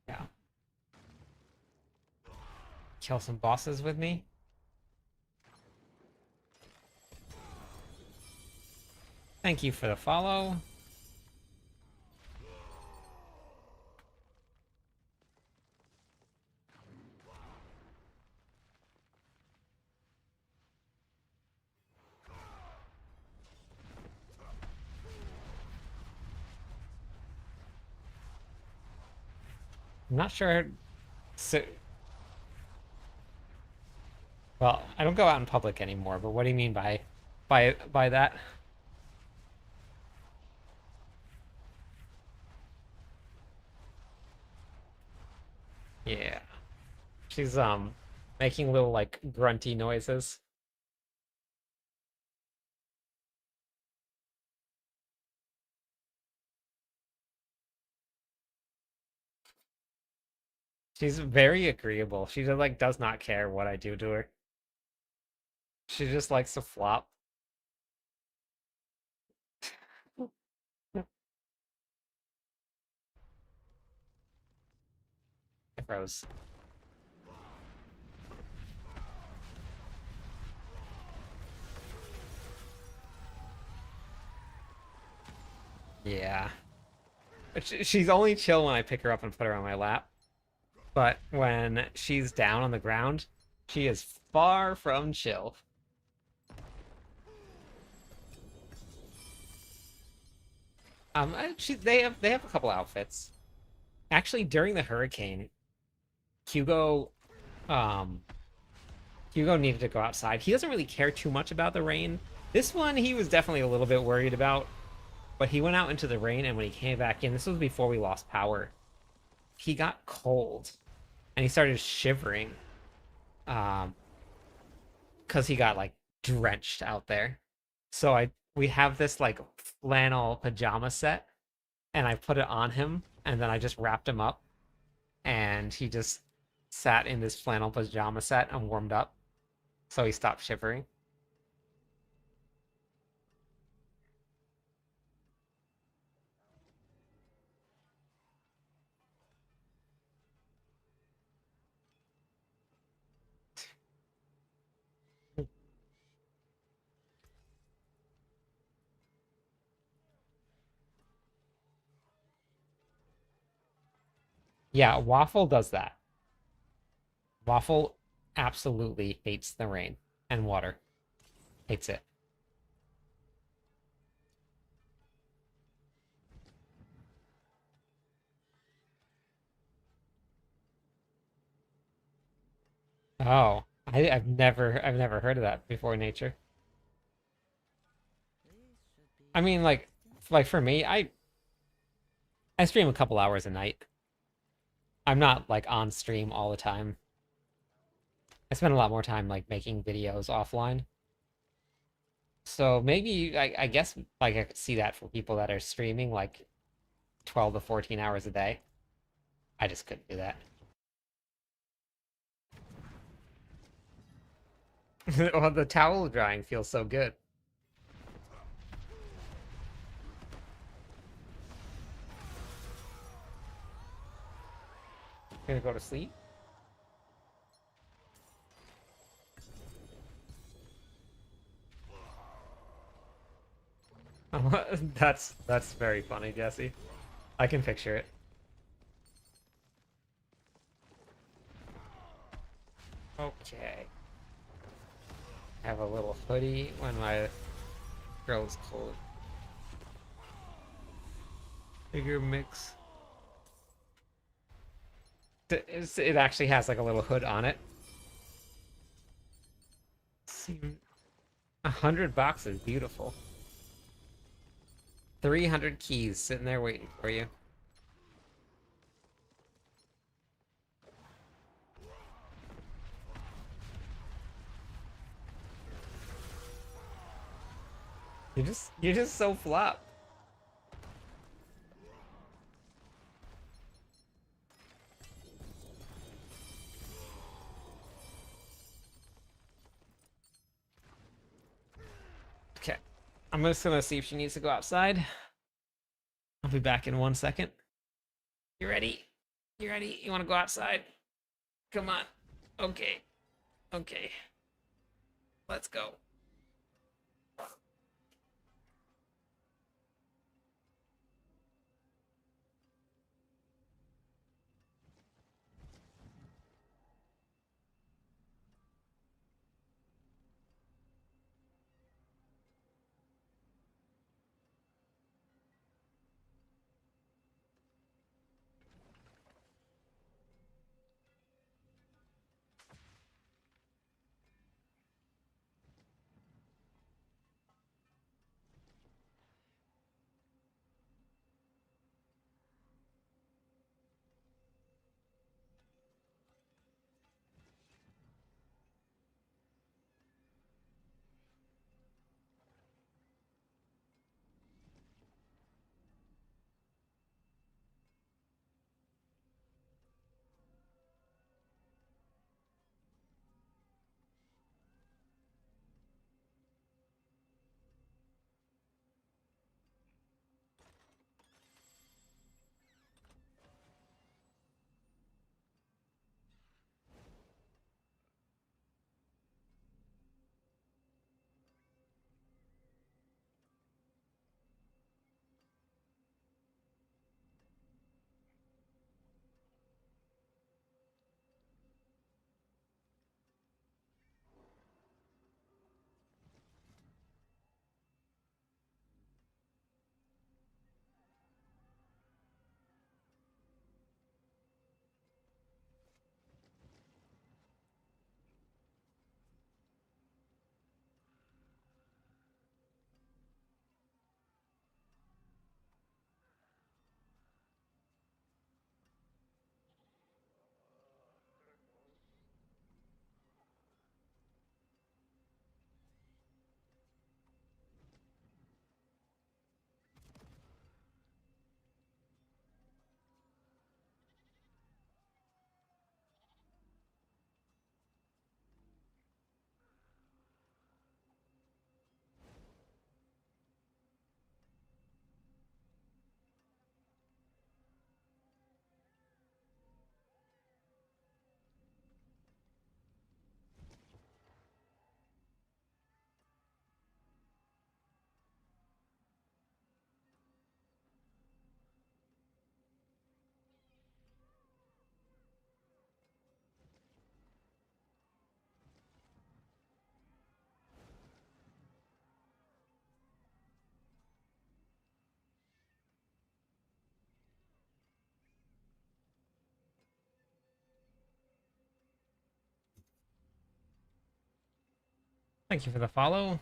Yeah. Kill some bosses with me? Thank you for the follow. I'm not sure. So, well, I don't go out in public anymore, but what do you mean by that? Yeah. She's making little like grunty noises. She's very agreeable. She just like does not care what I do to her. She just likes to flop. I froze. Yeah. But she's only chill when I pick her up and put her on my lap. But when she's down on the ground, she is far from chill. They have a couple outfits. Actually, during the hurricane, Hugo Hugo needed to go outside. He doesn't really care too much about the rain. This one he was definitely a little bit worried about, but he went out into the rain, and when he came back in, this was before we lost power, he got cold and he started shivering because he got like drenched out there. So we have this like flannel pajama set, and I put it on him, and then I just wrapped him up, and he just sat in this flannel pajama set and warmed up, so he stopped shivering. Yeah, Waffle does that. Waffle absolutely hates the rain and water. Hates it. Oh, I've never heard of that before, Nature. I mean, like for me, I stream a couple hours a night. I'm not like on stream all the time. I spend a lot more time like making videos offline. So maybe I guess like I could see that for people that are streaming like 12 to 14 hours a day. I just couldn't do that. Well, the towel drying feels so good. Gonna go to sleep? That's very funny, Jesse. I can picture it. Okay. Have a little hoodie when my girl's cold. Bigger mix. It actually has like a little hood on it. 100 boxes, beautiful. 300 keys sitting there waiting for you. You're just so flop. Okay. I'm just gonna see if she needs to go outside. I'll be back in 1 second. You ready? You ready? You wanna go outside? Come on. Okay. Okay. Let's go. Thank you for the follow.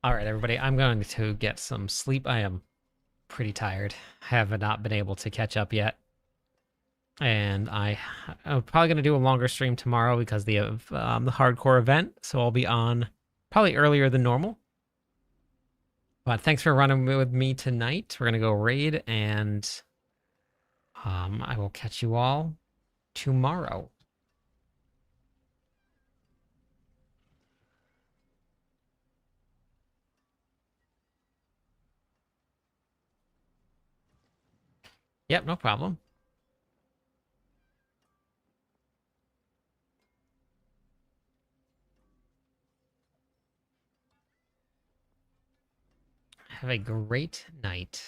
All right, everybody, I'm going to get some sleep. I am pretty tired. Have not been able to catch up yet. And I'm probably going to do a longer stream tomorrow because of the hardcore event. So I'll be on probably earlier than normal. But thanks for running with me tonight. We're going to go raid, and I will catch you all tomorrow. Yep, no problem. Have a great night.